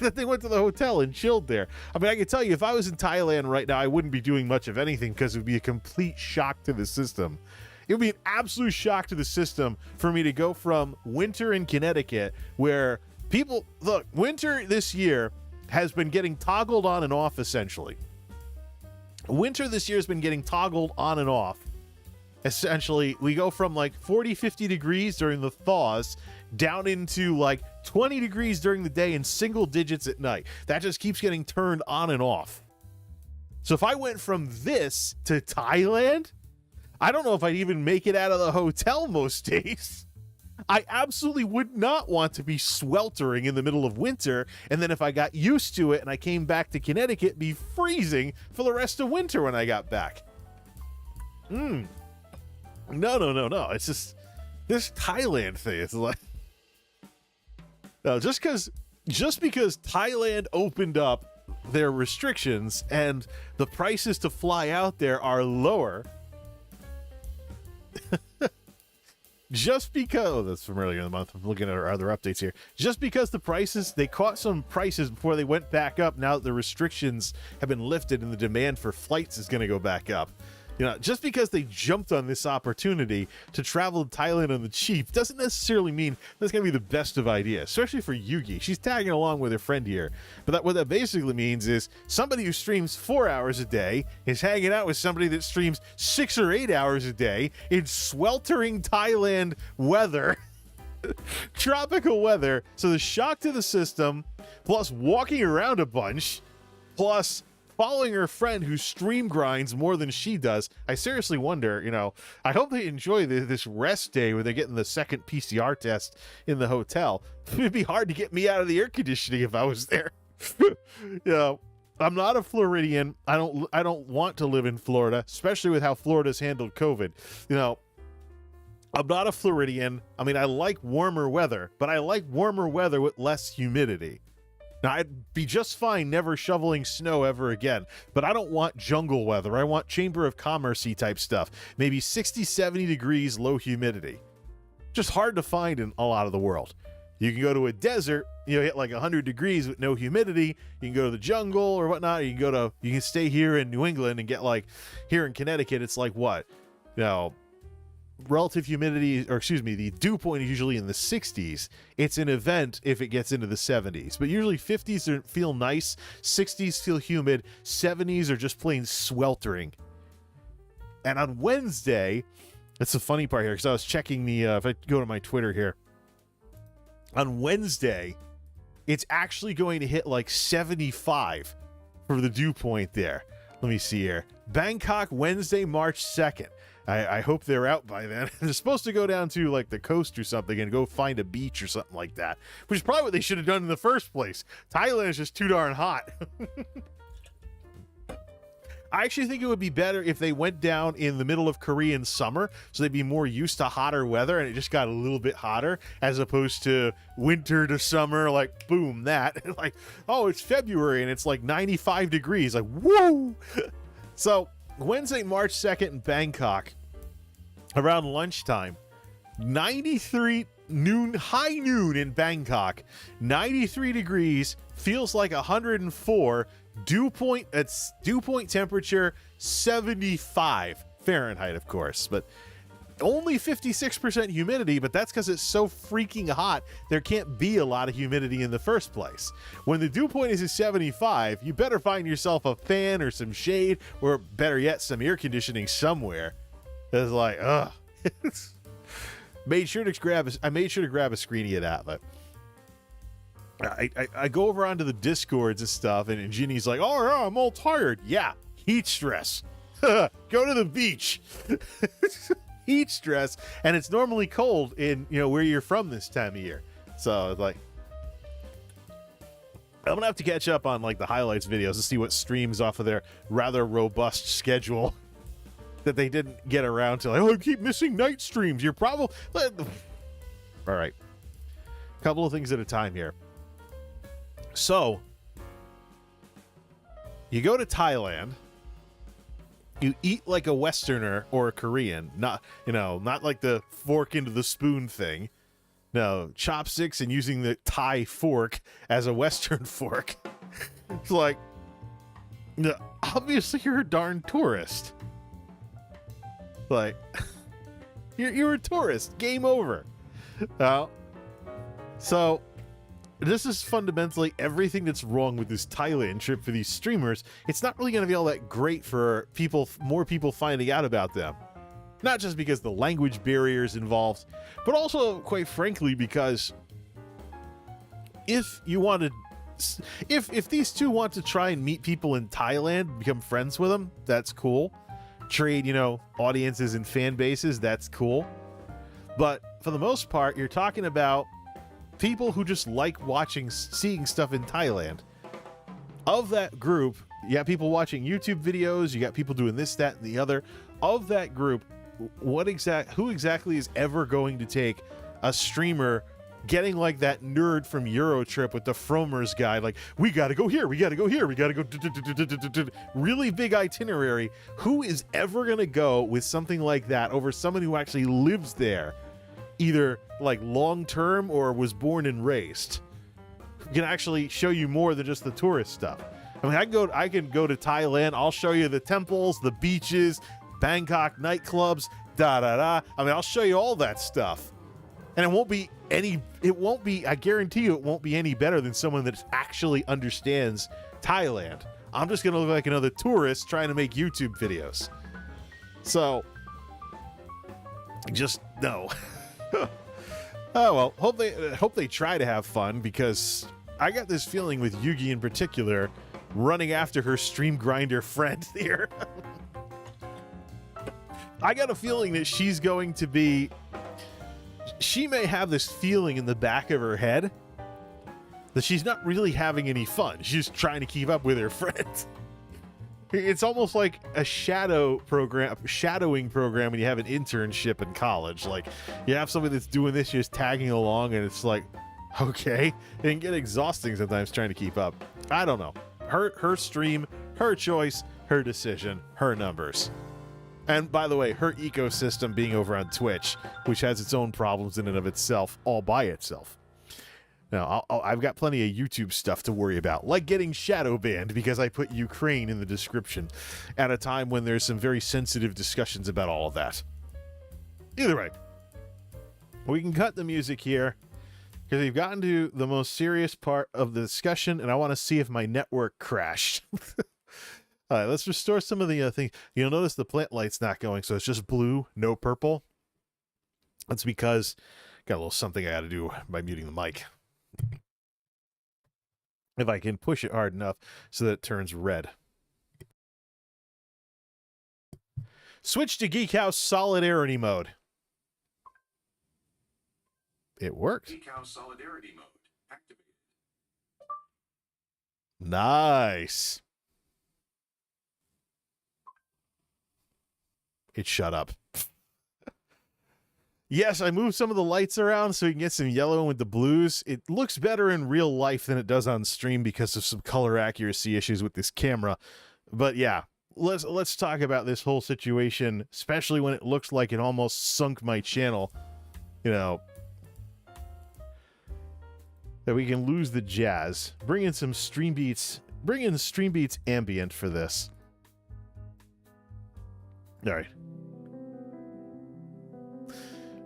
They went to the hotel and chilled there. I mean, I can tell you, if I was in Thailand right now, I wouldn't be doing much of anything because it would be a complete shock to the system. It would be an absolute shock to the system for me to go from winter in Connecticut, where people, look, winter this year has been getting toggled on and off, essentially. Winter this year has been getting toggled on and off. Essentially, we go from like 40, 50 degrees during the thaws down into like 20 degrees during the day and single digits at night. That just keeps getting turned on and off. So if I went from this to Thailand, I don't know if I'd even make it out of the hotel most days. I absolutely would not want to be sweltering in the middle of winter, and then if I got used to it and I came back to Connecticut, be freezing for the rest of winter when I got back. No. It's just this Thailand thing. It's like, no, just because Thailand opened up their restrictions and the prices to fly out there are lower. Just because, that's from earlier in the month, I'm looking at our other updates here. Just because the prices, they caught some prices before they went back up, now that the restrictions have been lifted and the demand for flights is going to go back up. You know, just because they jumped on this opportunity to travel to Thailand on the cheap doesn't necessarily mean that's going to be the best of ideas, especially for Yugi. She's tagging along with her friend here. But what that basically means is somebody who streams 4 hours a day is hanging out with somebody that streams 6 or 8 hours a day in sweltering Thailand weather, tropical weather. So the shock to the system, plus walking around a bunch, plus following her friend who stream grinds more than she does. I seriously wonder, you know, I hope they enjoy this rest day where they're getting the second PCR test in the hotel. It'd be hard to get me out of the air conditioning if I was there. You know, I'm not a Floridian. I don't want to live in Florida, especially with how Florida's handled COVID. You know, I'm not a Floridian. I mean, I like warmer weather, but I like warmer weather with less humidity. Now, I'd be just fine never shoveling snow ever again, but I don't want jungle weather. I want Chamber of Commerce-y type stuff. Maybe 60, 70 degrees, low humidity. Just hard to find in a lot of the world. You can go to a desert, hit like 100 degrees with no humidity. You can go to the jungle or whatnot. You can stay here in New England and get like, here in Connecticut, it's like what? Relative humidity, or excuse me, the dew point is usually in the 60s. It's an event if it gets into the 70s. But usually 50s feel nice, 60s feel humid, 70s are just plain sweltering. And on Wednesday, that's the funny part here, because I was checking if I go to my Twitter here, on Wednesday, it's actually going to hit like 75 for the dew point there. Let me see here. Bangkok, Wednesday, March 2nd. I hope they're out by then. They're supposed to go down to like the coast or something and go find a beach or something like that, which is probably what they should have done in the first place. Thailand is just too darn hot. I actually think it would be better if they went down in the middle of Korean summer, so they'd be more used to hotter weather, and it just got a little bit hotter, as opposed to winter to summer, like, boom, that. Like, oh, it's February, and it's like 95 degrees. Like, woo! So, Wednesday, March 2nd in Bangkok, around lunchtime, 93 noon, high noon in Bangkok, 93 degrees, feels like 104, dew point temperature 75 Fahrenheit, of course, but only 56% humidity, but that's because it's so freaking hot there can't be a lot of humidity in the first place. When the dew point is at 75, you better find yourself a fan or some shade, or better yet, some air conditioning somewhere. It's like, ugh. I made sure to grab a screenie of that, but I go over onto the Discords and stuff, and Ginny's like, oh yeah, I'm all tired. Yeah, heat stress. Go to the beach. Heat stress, and it's normally cold in where you're from this time of year. So it's like, I'm gonna have to catch up on like the highlights videos to see what streams off of their rather robust schedule that they didn't get around to. Like, oh, I keep missing night streams. You're probably all right. Couple of things at a time here. So, you go to Thailand, you eat like a Westerner or a Korean, not like the fork into the spoon thing. No, chopsticks and using the Thai fork as a Western fork. It's like, obviously you're a darn tourist. Like, you're a tourist. Game over. So, this is fundamentally everything that's wrong with this Thailand trip for these streamers. It's not really going to be all that great for more people finding out about them. Not just because the language barriers involved, but also, quite frankly, because if these two want to try and meet people in Thailand, become friends with them, that's cool. Trade, audiences and fan bases, that's cool. But for the most part, you're talking about people who just like seeing stuff in Thailand. Of that group, you got people watching YouTube videos, you got people doing this, that, and the other. Of that group, who exactly is ever going to take a streamer getting like that nerd from Eurotrip with the Frommer's guide, like, we gotta go here, we gotta go here, we gotta go really big itinerary. Who is ever gonna go with something like that over someone who actually lives there, either like long term or was born and raised? Can actually show you more than just the tourist stuff. I mean, I can go to Thailand, I will show you the temples, the beaches, Bangkok nightclubs, I mean, I'll show you all that stuff. And I guarantee you it won't be any better than someone that actually understands Thailand. I'm just gonna look like another tourist trying to make YouTube videos. So, just no. Oh well, hope they try to have fun, because I got this feeling with Yugi in particular running after her stream grinder friend here. I got a feeling that she may have this feeling in the back of her head that she's not really having any fun. She's just trying to keep up with her friends. It's almost like a shadowing program when you have an internship in college. Like, you have somebody that's doing this, just tagging along, and it's like, okay. It can get exhausting sometimes trying to keep up. I don't know. Her stream, her choice, her decision, her numbers. And by the way, her ecosystem being over on Twitch, which has its own problems in and of itself, all by itself. Now, I've got plenty of YouTube stuff to worry about, like getting shadow banned because I put Ukraine in the description at a time when there's some very sensitive discussions about all of that. Either way, we can cut the music here because we've gotten to the most serious part of the discussion, and I want to see if my network crashed. All right, let's restore some of the things. You'll notice the plant light's not going, so it's just blue, no purple. That's because got a little something I got to do by muting the mic. If I can push it hard enough so that it turns red. Switch to Geek House Solidarity mode. It worked. Geek House Solidarity mode activated. Nice. It shut up. Yes, I moved some of the lights around so you can get some yellow with the blues. It looks better in real life than it does on stream because of some color accuracy issues with this camera. But yeah, let's talk about this whole situation, especially when it looks like it almost sunk my channel. You know, that we can lose the jazz. Bring in some stream beats. Bring in stream beats ambient for this. All right.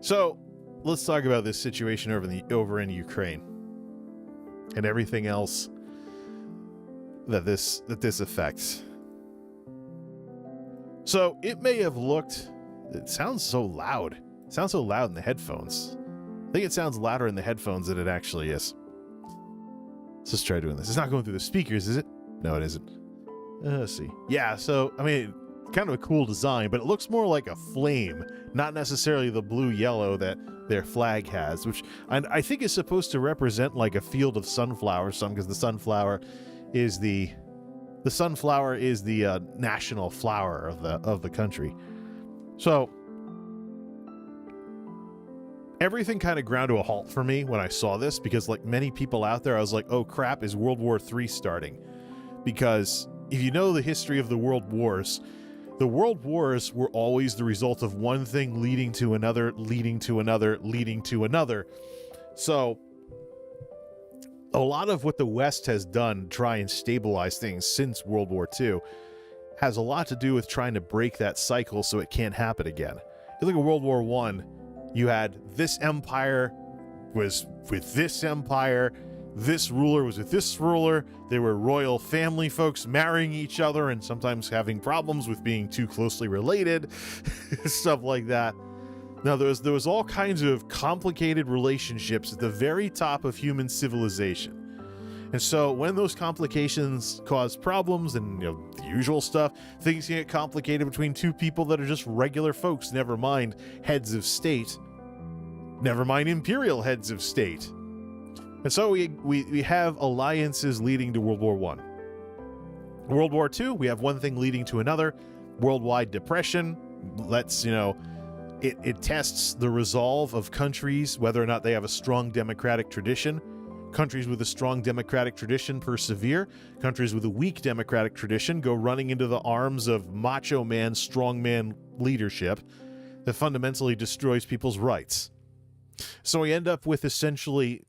So let's talk about this situation over in Ukraine and everything else that this affects. So it may have looked. It sounds so loud. It sounds so loud in the headphones. I think it sounds louder in the headphones than it actually is. Let's just try doing this. It's not going through the speakers, is it? No, it isn't. Let's see. Yeah. So I mean, kind of a cool design, but it looks more like a flame, not necessarily the blue-yellow that their flag has, which I think is supposed to represent like a field of sunflowers, because the sunflower is the national flower of the country. So everything kind of ground to a halt for me when I saw this, because like many people out there, I was like, oh crap, is World War III starting? Because if you know the history of the world wars were always the result of one thing leading to another, leading to another, leading to another. So a lot of what the West has done to try and stabilize things since World War II has a lot to do with trying to break that cycle so it can't happen again. You look at World War I, you had this empire was with this empire, this ruler was with this ruler. They were royal family folks marrying each other and sometimes having problems with being too closely related, stuff like that. Now, there was all kinds of complicated relationships at the very top of human civilization. And so when those complications cause problems and, you know, the usual stuff, things can get complicated between two people that are just regular folks, never mind heads of state, never mind imperial heads of state. And so we have alliances leading to World War I. World War II, we have one thing leading to another. Worldwide depression. It tests the resolve of countries, whether or not they have a strong democratic tradition. Countries with a strong democratic tradition persevere. Countries with a weak democratic tradition go running into the arms of macho man, strongman leadership that fundamentally destroys people's rights. So we end up with essentially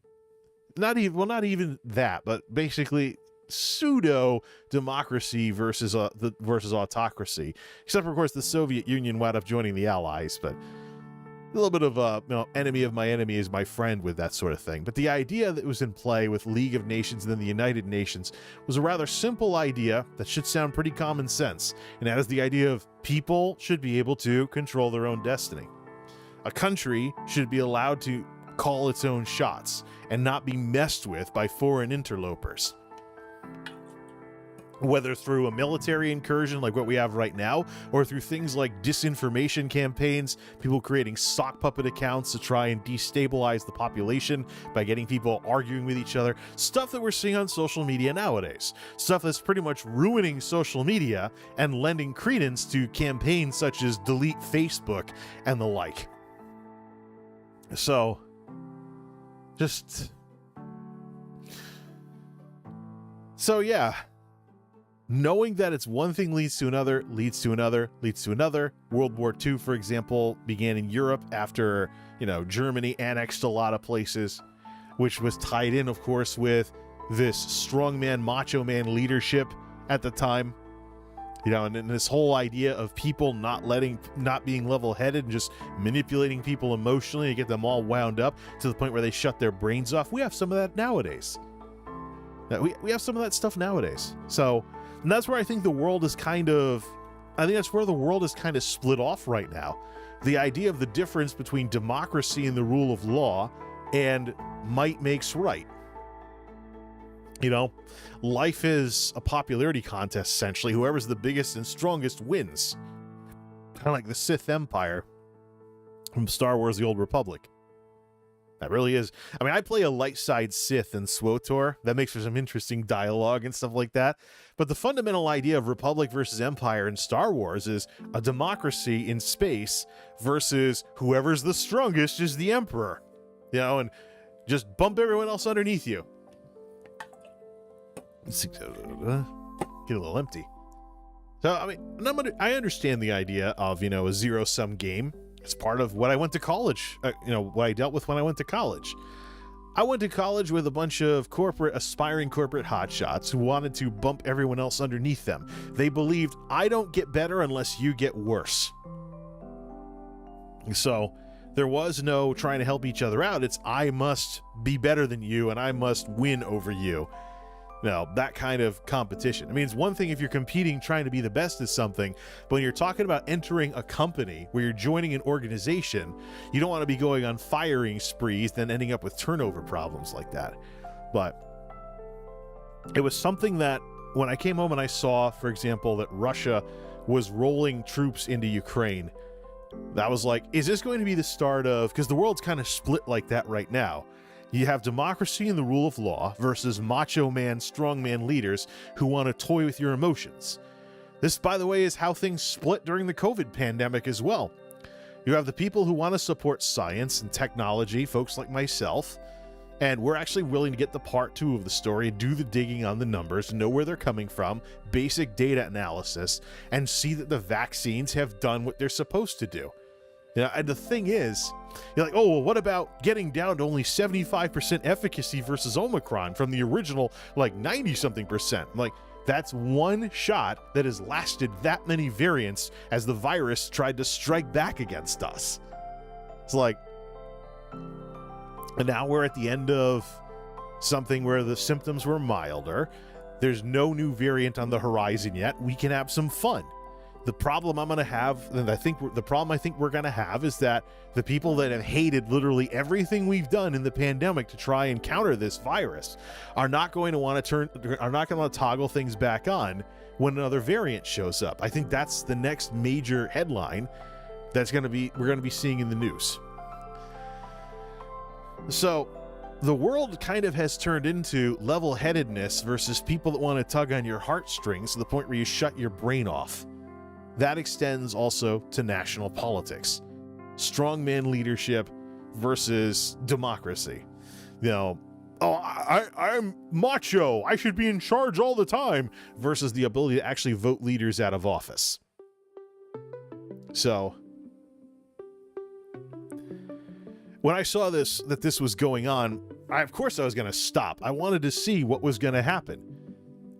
not even that, but basically pseudo democracy versus autocracy. Except for, of course, the Soviet Union wound up joining the Allies, but a little bit of enemy of my enemy is my friend with that sort of thing. But the idea that was in play with League of Nations and then the United Nations was a rather simple idea that should sound pretty common sense, and that is the idea of people should be able to control their own destiny. A country should be allowed to call its own shots and not be messed with by foreign interlopers. Whether through a military incursion like what we have right now, or through things like disinformation campaigns, people creating sock puppet accounts to try and destabilize the population by getting people arguing with each other, stuff that we're seeing on social media nowadays, stuff that's pretty much ruining social media and lending credence to campaigns such as delete Facebook and the like. So yeah, knowing that it's one thing leads to another, leads to another, leads to another. World War II, for example, began in Europe after, Germany annexed a lot of places. which was tied in, of course, with this strongman, macho man leadership at the time. You know, and this whole idea of people not being level-headed and just manipulating people emotionally to get them all wound up to the point where they shut their brains off. We have some of that nowadays. We have some of that stuff nowadays. So, and that's where I think the world is kind of, split off right now. The idea of the difference between democracy and the rule of law and might makes right. You know, life is a popularity contest, essentially. Whoever's the biggest and strongest wins. Kind of like the Sith Empire from Star Wars: The Old Republic. That really is. I mean, I play a light side Sith in SWTOR. That makes for some interesting dialogue and stuff like that. But the fundamental idea of Republic versus Empire in Star Wars is a democracy in space versus whoever's the strongest is the Emperor. You know, and just bump everyone else underneath you. Get a little empty. So, I mean, I understand the idea of, you know, a zero-sum game. It's part of what I went to college, what I dealt with when I went to college. I went to college with a bunch of aspiring corporate hotshots who wanted to bump everyone else underneath them. They believed, I don't get better unless you get worse. So, there was no trying to help each other out. It's, I must be better than you and I must win over you. No, that kind of competition. I mean, it's one thing if you're competing, trying to be the best at something, but when you're talking about entering a company where you're joining an organization, you don't want to be going on firing sprees, then ending up with turnover problems like that. But it was something that when I came home and I saw, for example, that Russia was rolling troops into Ukraine, that was like, is this going to be the start of, because the world's kind of split like that right now. You have democracy and the rule of law versus macho man, strongman leaders who want to toy with your emotions. This, by the way, is how things split during the COVID pandemic as well. You have the people who want to support science and technology, folks like myself, and we're actually willing to get the part 2 of the story, do the digging on the numbers, know where they're coming from, basic data analysis, and see that the vaccines have done what they're supposed to do. You know, and the thing is, you're like, oh, well, what about getting down to only 75% efficacy versus Omicron from the original, like 90-something%? I'm like, that's one shot that has lasted that many variants as the virus tried to strike back against us. It's like, and now we're at the end of something where the symptoms were milder. There's no new variant on the horizon yet. We can have some fun. The problem I'm going to have, and I think we're going to have, is that the people that have hated literally everything we've done in the pandemic to try and counter this virus are not going to want to toggle things back on when another variant shows up. I think that's the next major headline we're going to be seeing in the news. So the world kind of has turned into level-headedness versus people that want to tug on your heartstrings to the point where you shut your brain off. That extends also to national politics. Strongman leadership versus democracy. You know, oh, I'm macho, I should be in charge all the time, versus the ability to actually vote leaders out of office. So, when I saw that this was going on, of course I was going to stop. I wanted to see what was going to happen.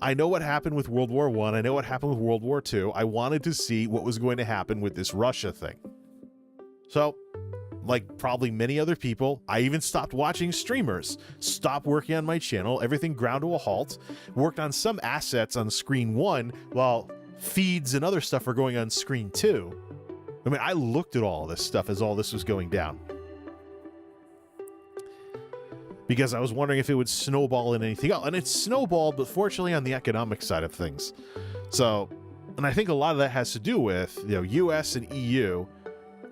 I know what happened with World War I. I know what happened with World War II. I wanted to see what was going to happen with this Russia thing. So, like probably many other people, I even stopped watching streamers, stopped working on my channel, everything ground to a halt, worked on some assets on screen 1 while feeds and other stuff are going on screen 2. I mean, I looked at all this stuff as all this was going down, because I was wondering if it would snowball in anything else. And it's snowballed, but fortunately on the economic side of things. So, and I think a lot of that has to do with, you know, US and EU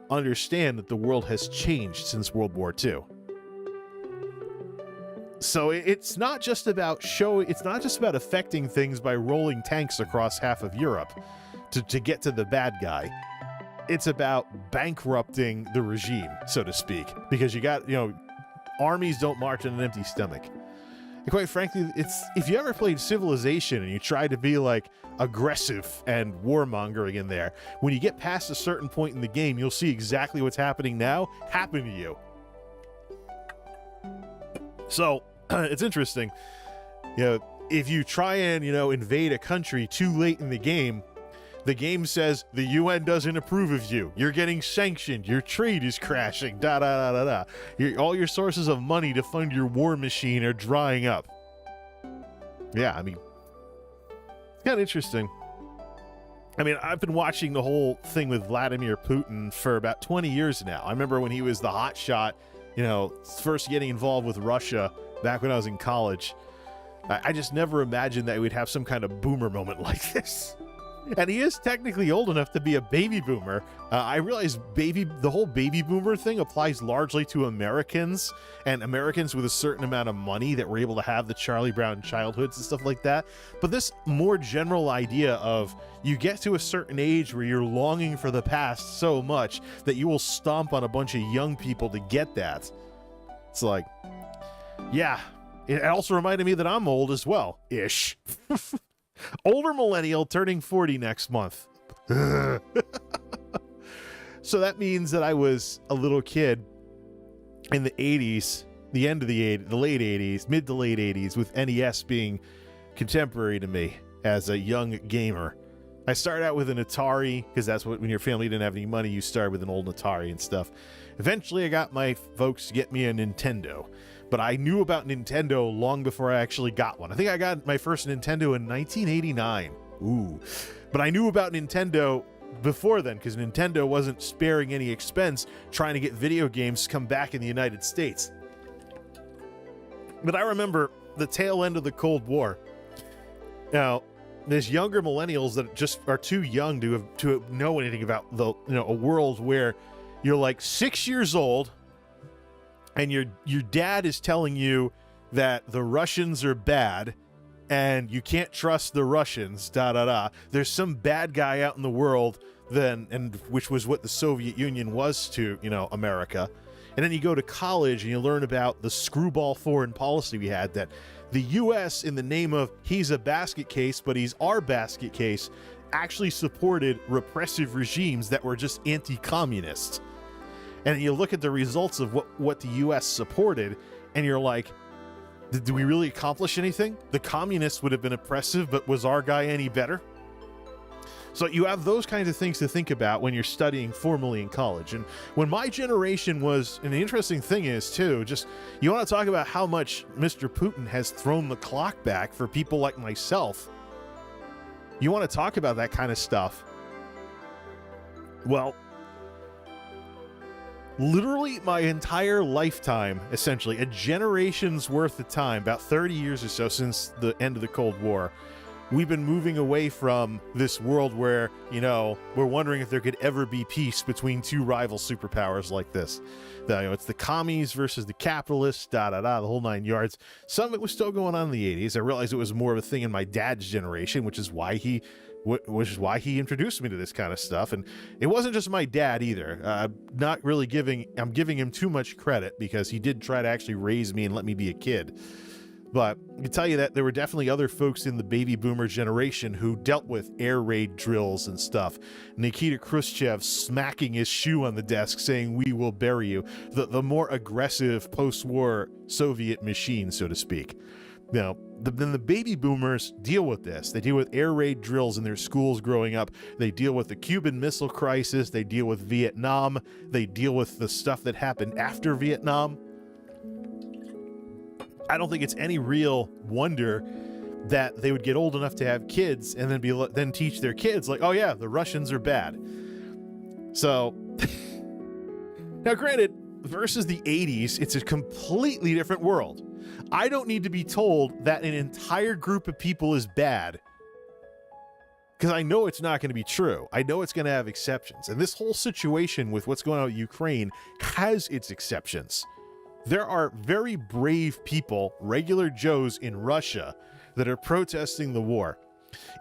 understand that the world has changed since World War II. So it's not just about affecting things by rolling tanks across half of Europe to get to the bad guy. It's about bankrupting the regime, so to speak, because you got, you know, armies don't march on an empty stomach. And quite frankly, if you ever played Civilization and you try to be like aggressive and warmongering in there, when you get past a certain point in the game, you'll see exactly what's happening now happen to you. So it's interesting. If you try and, invade a country too late in the game says the UN doesn't approve of you. You're getting sanctioned. Your trade is crashing. Da da da da da. All your sources of money to fund your war machine are drying up. Yeah, it's kind of interesting. I've been watching the whole thing with Vladimir Putin for about 20 years now. I remember when he was the hot shot, first getting involved with Russia back when I was in college. I just never imagined that we'd have some kind of boomer moment like this. And he is technically old enough to be a baby boomer. I realize the whole baby boomer thing applies largely to Americans and Americans with a certain amount of money that were able to have the Charlie Brown childhoods and stuff like that. But this more general idea of you get to a certain age where you're longing for the past so much that you will stomp on a bunch of young people to get that. It's like, yeah. It also reminded me that I'm old as well, ish. Older millennial turning 40 next month. So that means that I was a little kid in the 80s, the end of the late 80s, mid to late 80s, with NES being contemporary to me as a young gamer. I started out with an Atari, because that's what, when your family didn't have any money, you started with an old Atari and stuff. Eventually, I got my folks to get me a Nintendo. But I knew about Nintendo long before I actually got one. I think I got my first Nintendo in 1989. Ooh. But I knew about Nintendo before then, because Nintendo wasn't sparing any expense trying to get video games to come back in the United States. But I remember the tail end of the Cold War. Now, there's younger millennials that just are too young to know anything about a world where you're like 6 years old, and your dad is telling you that the Russians are bad and you can't trust the Russians, da-da-da. There's some bad guy out in the world and which was what the Soviet Union was to, America. And then you go to college and you learn about the screwball foreign policy we had, that the U.S., in the name of he's a basket case, but he's our basket case, actually supported repressive regimes that were just anti-communist. And you look at the results of what the U.S. supported, and you're like, did we really accomplish anything? The communists would have been oppressive, but was our guy any better? So you have those kinds of things to think about when you're studying formally in college. And when my generation was, and the interesting thing is, too, just you want to talk about how much Mr. Putin has thrown the clock back for people like myself. You want to talk about that kind of stuff. Well, literally my entire lifetime, essentially, a generation's worth of time, about 30 years or so since the end of the Cold War, we've been moving away from this world where, we're wondering if there could ever be peace between two rival superpowers like this. It's the commies versus the capitalists, the whole nine yards. Some of it was still going on in the 80s. I realized it was more of a thing in my dad's generation, which is why he introduced me to this kind of stuff. And it wasn't just my dad either. I'm giving him too much credit, because he did try to actually raise me and let me be a kid. But I can tell you that there were definitely other folks in the baby boomer generation who dealt with air raid drills and stuff. Nikita Khrushchev smacking his shoe on the desk saying, "We will bury you." The more aggressive post-war Soviet machine, so to speak. Then the baby boomers deal with this. They deal with air raid drills in their schools growing up. They deal with the Cuban Missile Crisis. They deal with Vietnam. They deal with the stuff that happened after Vietnam. I don't think it's any real wonder that they would get old enough to have kids and then teach their kids, like, oh yeah, the Russians are bad. So, now granted, versus the 80s, it's a completely different world. I don't need to be told that an entire group of people is bad, because I know it's not going to be true. I know it's going to have exceptions. And this whole situation with what's going on with Ukraine has its exceptions. There are very brave people, regular Joes in Russia, that are protesting the war,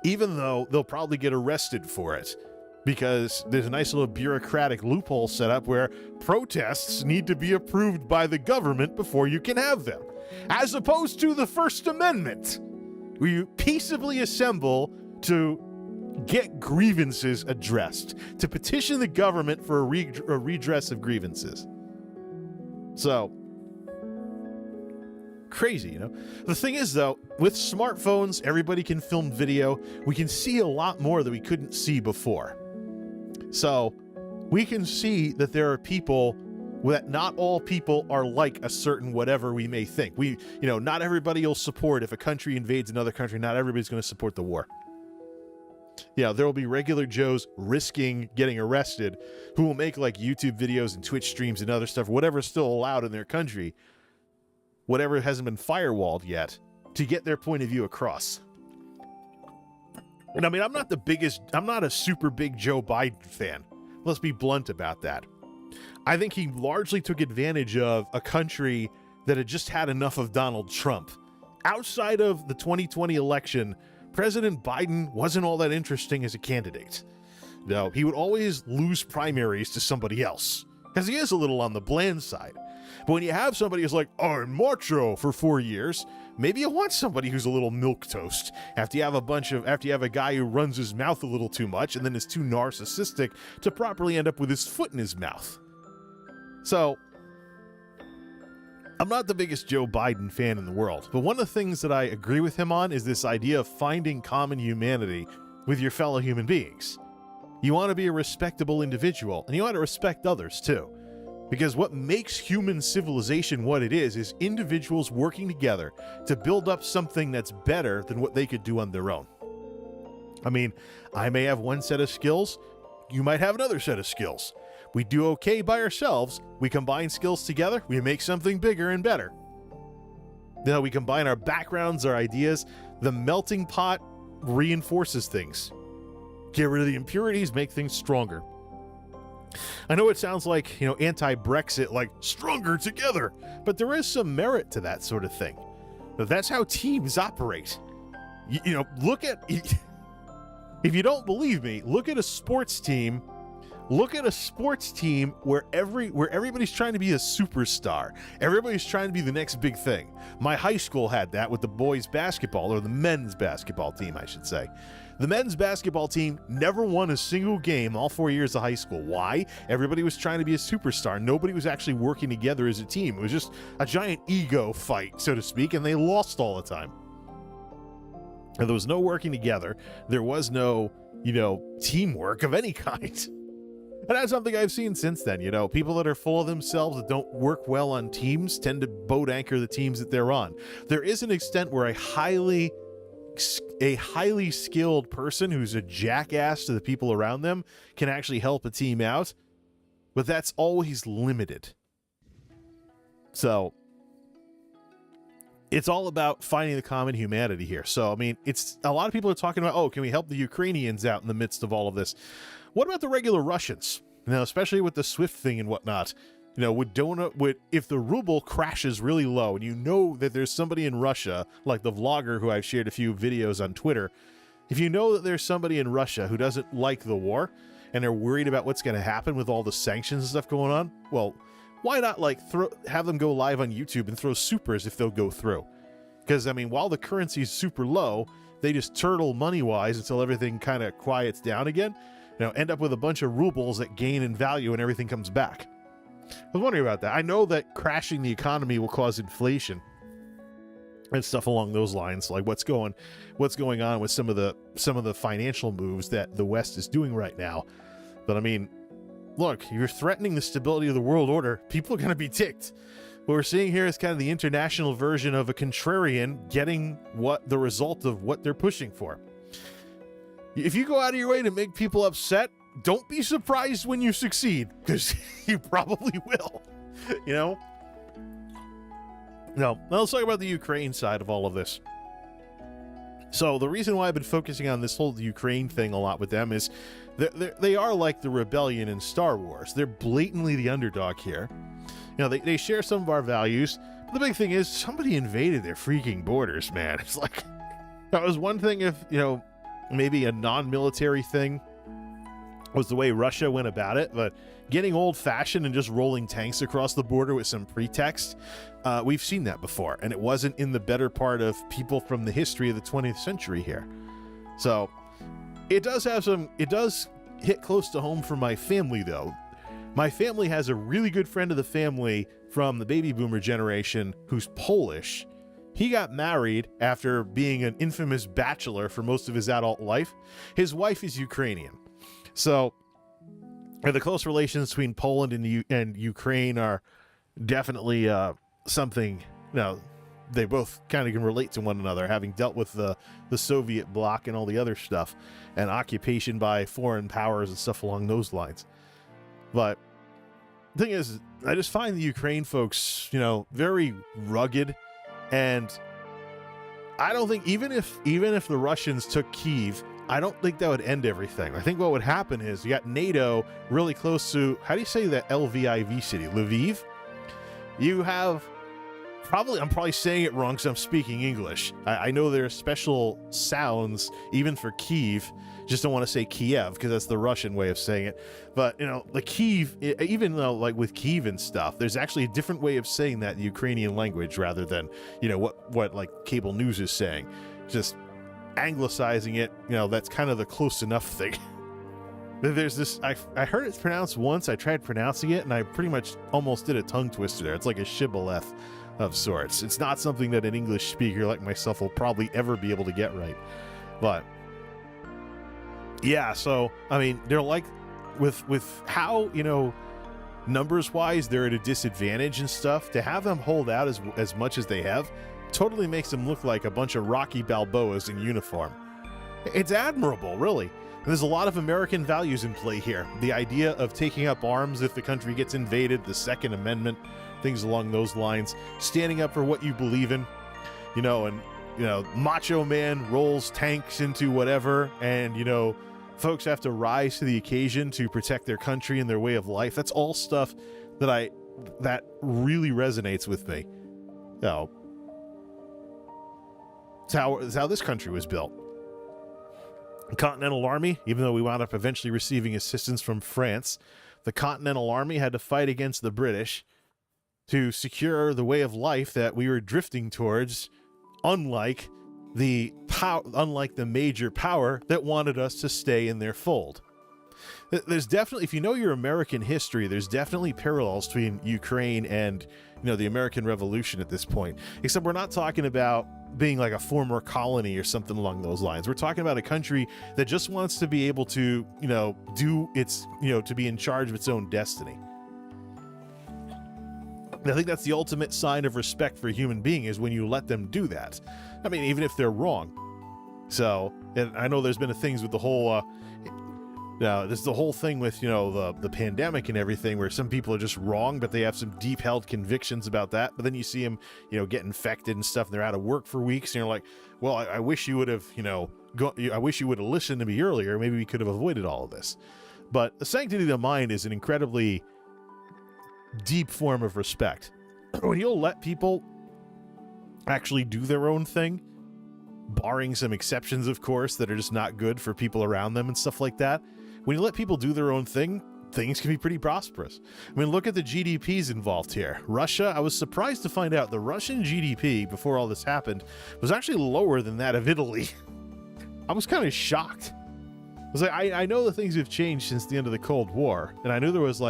even though they'll probably get arrested for it, because there's a nice little bureaucratic loophole set up where protests need to be approved by the government before you can have them, as opposed to the First Amendment, where you peaceably assemble to get grievances addressed, to petition the government for a redress of grievances. So, Crazy, you know? The thing is, though, with smartphones, everybody can film video. We can see a lot more that we couldn't see before. So we can see that there are people that not all people are like a certain whatever we may think. Not everybody will support if a country invades another country. Not everybody's going to support the war. There will be regular Joes risking getting arrested who will make like YouTube videos and Twitch streams and other stuff, whatever's still allowed in their country, whatever hasn't been firewalled yet, to get their point of view across. And I mean, I'm not a super big Joe Biden fan. Let's be blunt about that. I think he largely took advantage of a country that had just had enough of Donald Trump. Outside of the 2020 election, President Biden wasn't all that interesting as a candidate. No, he would always lose primaries to somebody else, because he is a little on the bland side. But when you have somebody who's like, I'm macho for 4 years, maybe you want somebody who's a little milquetoast. After you have a guy who runs his mouth a little too much and then is too narcissistic to properly end up with his foot in his mouth. So, I'm not the biggest Joe Biden fan in the world, but one of the things that I agree with him on is this idea of finding common humanity with your fellow human beings. You want to be a respectable individual, and you want to respect others too. Because what makes human civilization what it is individuals working together to build up something that's better than what they could do on their own. I mean, I may have one set of skills, you might have another set of skills. We do okay by ourselves, we combine skills together, we make something bigger and better. We combine our backgrounds, our ideas, the melting pot reinforces things. Get rid of the impurities, make things stronger. I know it sounds like, anti-Brexit, like stronger together, but there is some merit to that sort of thing. That's how teams operate. Look at, if you don't believe me, look at a sports team. Look at a sports team where everybody's trying to be a superstar. Everybody's trying to be the next big thing. My high school had that with the boys basketball, or the men's basketball team, I should say. The men's basketball team never won a single game all 4 years of high school. Why? Everybody was trying to be a superstar. Nobody was actually working together as a team. It was just a giant ego fight, so to speak, and they lost all the time. And there was no working together. There was no, teamwork of any kind. And that's something I've seen since then. People that are full of themselves that don't work well on teams tend to boat anchor the teams that they're on. There is an extent where a highly skilled person who's a jackass to the people around them can actually help a team out, but that's always limited. So it's all about finding the common humanity here. So, I mean, it's a lot of people are talking about, can we help the Ukrainians out in the midst of all of this? What about the regular Russians? Especially with the SWIFT thing and whatnot. If the ruble crashes really low and that there's somebody in Russia, like the vlogger who I've shared a few videos on Twitter, if you know that there's somebody in Russia who doesn't like the war and they're worried about what's going to happen with all the sanctions and stuff going on, well, why not have them go live on YouTube and throw supers if they'll go through? Because, while the currency's super low, they just turtle money-wise until everything kind of quiets down again. End up with a bunch of rubles that gain in value and everything comes back. I was wondering about that. I know that crashing the economy will cause inflation and stuff along those lines, like what's going on with some of the financial moves that the West is doing right now. But look, you're threatening the stability of the world order. People are going to be ticked. What we're seeing here is kind of the international version of a contrarian getting the result of what they're pushing for. If you go out of your way to make people upset, don't be surprised when you succeed, because you probably will. Now, let's talk about the Ukraine side of all of this. So the reason why I've been focusing on this whole Ukraine thing a lot with them is they are like the rebellion in Star Wars. They're blatantly the underdog here. They share some of our values, but the big thing is somebody invaded their freaking borders, man. It's like, that was one thing if, maybe a non-military thing was the way Russia went about it, but getting old-fashioned and just rolling tanks across the border with some pretext, we've seen that before, and it wasn't in the better part of people from the history of the 20th century here. So it does hit close to home for my family, though. My family has a really good friend of the family from the baby boomer generation who's Polish, He got married after being an infamous bachelor for most of his adult life. His wife is Ukrainian. So the close relations between Poland and Ukraine are definitely something, they both kind of can relate to one another, having dealt with the Soviet bloc and all the other stuff, and occupation by foreign powers and stuff along those lines. But the thing is, I just find the Ukraine folks, very rugged, and I don't think even if the Russians took Kyiv, I don't think that would end everything. I think what would happen is you got NATO really close to, how do you say that LVIV city? Lviv? You have I'm probably saying it wrong because I'm speaking English. I know there are special sounds even for Kyiv. Just don't want to say Kiev because that's the Russian way of saying it. But, the Kyiv, even though like with Kyiv and stuff, there's actually a different way of saying that in the Ukrainian language rather than, what like cable news is saying. Just anglicizing it, that's kind of the close enough thing. There's this, I heard it's pronounced once, I tried pronouncing it, and I pretty much almost did a tongue twister there. It's like a shibboleth of sorts. It's not something that an English speaker like myself will probably ever be able to get right. But yeah, so I mean, they're like with how, numbers wise they're at a disadvantage and stuff, to have them hold out as much as they have totally makes them look like a bunch of Rocky Balboas in uniform. It's admirable, really. And there's a lot of American values in play here. The idea of taking up arms if the country gets invaded, the Second Amendment, things along those lines, standing up for what you believe in, macho man rolls tanks into whatever, and, folks have to rise to the occasion to protect their country and their way of life. That's all stuff that really resonates with me. It's how this country was built. The Continental Army, even though we wound up eventually receiving assistance from France, the Continental Army had to fight against the British to secure the way of life that we were drifting towards, unlike the major power that wanted us to stay in their fold. There's definitely, if you know your American history, there's definitely parallels between Ukraine and, the American Revolution at this point. Except we're not talking about being like a former colony or something along those lines. We're talking about a country that just wants to be able to, do its, to be in charge of its own destiny. And I think that's the ultimate sign of respect for a human being, is when you let them do that. I mean, even if they're wrong. So, and I know there's been things with the whole, there's the whole thing with, the pandemic and everything, where some people are just wrong, but they have some deep held convictions about that. But then you see them, get infected and stuff, and they're out of work for weeks. And you're like, well, I wish you would have, I wish you would have listened to me earlier. Maybe we could have avoided all of this. But the sanctity of the mind is an incredibly deep form of respect. When you'll let people actually do their own thing, barring some exceptions, of course, that are just not good for people around them and stuff like that. When you let people do their own thing, things can be pretty prosperous. I mean, look at the GDPs involved here. Russia, I was surprised to find out the Russian GDP before all this happened was actually lower than that of Italy. I was kind of shocked. I was like, I know that things have changed since the end of the Cold War, and I knew there was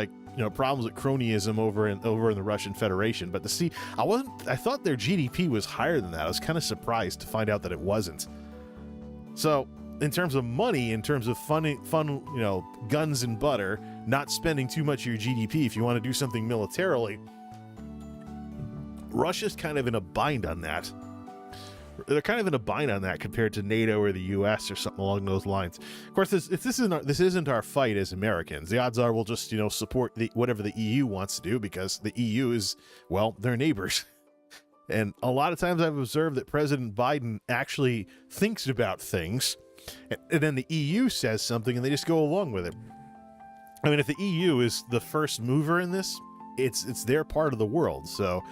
problems with cronyism over in the Russian Federation, but to see, I thought their GDP was higher than that. I was kind of surprised to find out that it wasn't. So, in terms of money, in terms of fun, guns and butter, not spending too much of your GDP if you want to do something militarily, Russia's kind of in a bind on that. They're kind of in a bind on that compared to NATO or the U.S. or something along those lines. Of course, this isn't our fight as Americans. The odds are we'll just support whatever the EU wants to do, because the EU is, well, their neighbors. And a lot of times I've observed that President Biden actually thinks about things, and then the EU says something and they just go along with it. I mean, if the EU is the first mover in this, it's their part of the world. So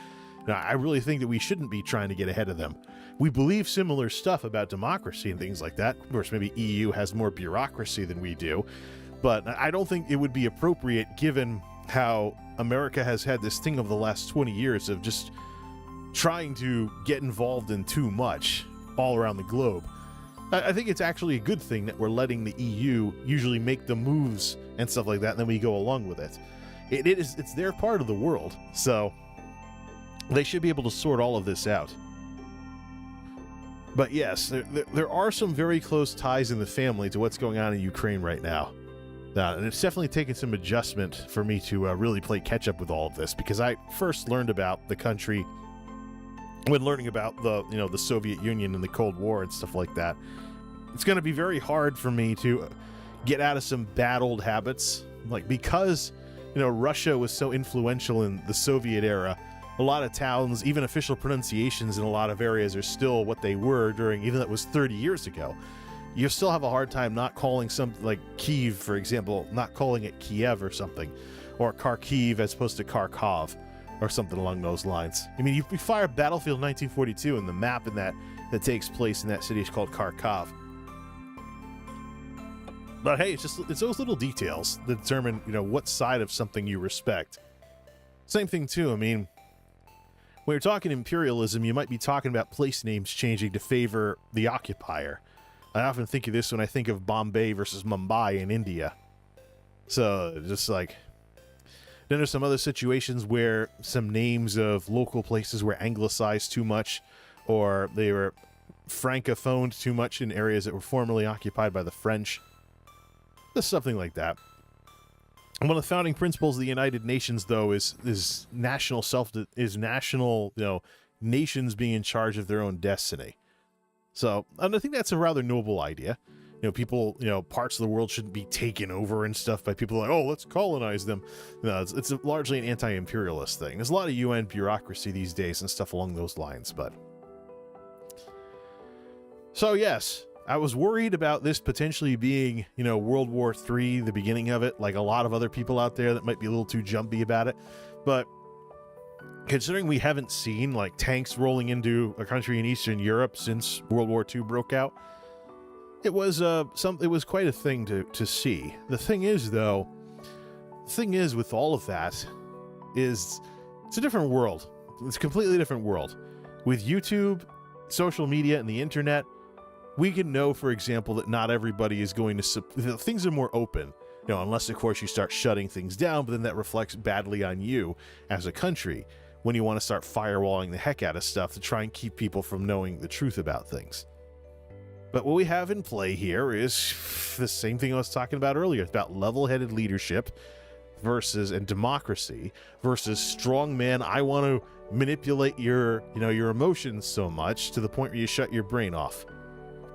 I really think that we shouldn't be trying to get ahead of them. We believe similar stuff about democracy and things like that. Of course, maybe EU has more bureaucracy than we do, but I don't think it would be appropriate, given how America has had this thing over the last 20 years of just trying to get involved in too much all around the globe. I think it's actually a good thing that we're letting the EU usually make the moves and stuff like that, and then we go along with it. It's their part of the world, so they should be able to sort all of this out. But yes, there are some very close ties in the family to what's going on in Ukraine right now. And it's definitely taken some adjustment for me to really play catch up with all of this, because I first learned about the country when learning about the Soviet Union and the Cold War and stuff like that. It's going to be very hard for me to get out of some bad old habits, like, because Russia was so influential in the Soviet era. A lot of towns, even official pronunciations in a lot of areas, are still what they were during, even that was 30 years ago. You still have a hard time not calling something like Kyiv, for example, not calling it Kiev or something, or Kharkiv as opposed to Kharkov or something along those lines. I mean, you fire Battlefield 1942 and the map in that takes place in that city is called Kharkov. But hey, it's those little details that determine, what side of something you respect. Same thing too, I mean, when you're talking imperialism, you might be talking about place names changing to favor the occupier. I often think of this when I think of Bombay versus Mumbai in India. So, just like, then there's some other situations where some names of local places were anglicized too much, or they were francophoned too much in areas that were formerly occupied by the French. Just something like that. And one of the founding principles of the United Nations, though, is national nations being in charge of their own destiny. So, and I think that's a rather noble idea. People, parts of the world shouldn't be taken over and stuff by people like, oh, let's colonize them. No, it's largely an anti-imperialist thing. There's a lot of UN bureaucracy these days and stuff along those lines, but. So, yes, I was worried about this potentially being, World War III, the beginning of it, like a lot of other people out there that might be a little too jumpy about it. But considering we haven't seen like tanks rolling into a country in Eastern Europe since World War II broke out, it was quite a thing to see. The thing is, though, with all of that is it's a different world. It's a completely different world. With YouTube, social media, and the internet, we can know, for example, that not everybody is going to things are more open. Unless of course you start shutting things down, but then that reflects badly on you as a country when you want to start firewalling the heck out of stuff to try and keep people from knowing the truth about things. But what we have in play here is the same thing I was talking about earlier. It's about level-headed leadership and democracy versus strong man. I want to manipulate your emotions so much to the point where you shut your brain off.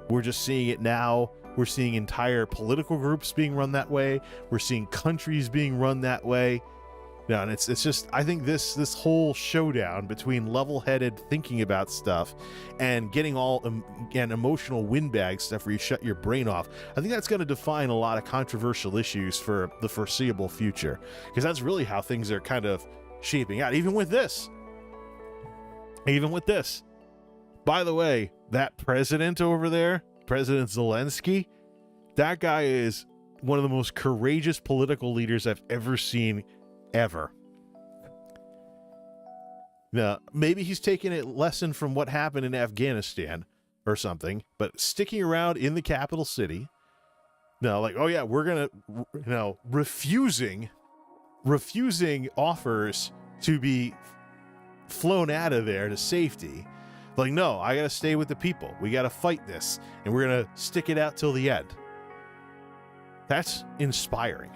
We're just seeing it now. We're seeing entire political groups being run that way. We're seeing countries being run that way. No, and it's just, I think this whole showdown between level-headed thinking about stuff and getting all emotional windbag stuff where you shut your brain off, I think that's going to define a lot of controversial issues for the foreseeable future, because that's really how things are kind of shaping out. Even with this. By the way, that president over there, President Zelensky, that guy is one of the most courageous political leaders I've ever seen. Ever. Now, maybe he's taking a lesson from what happened in Afghanistan or something, but sticking around in the capital city, like, oh yeah, we're gonna, refusing offers to be flown out of there to safety. Like, no, I gotta stay with the people. We gotta fight this, and we're gonna stick it out till the end. That's inspiring.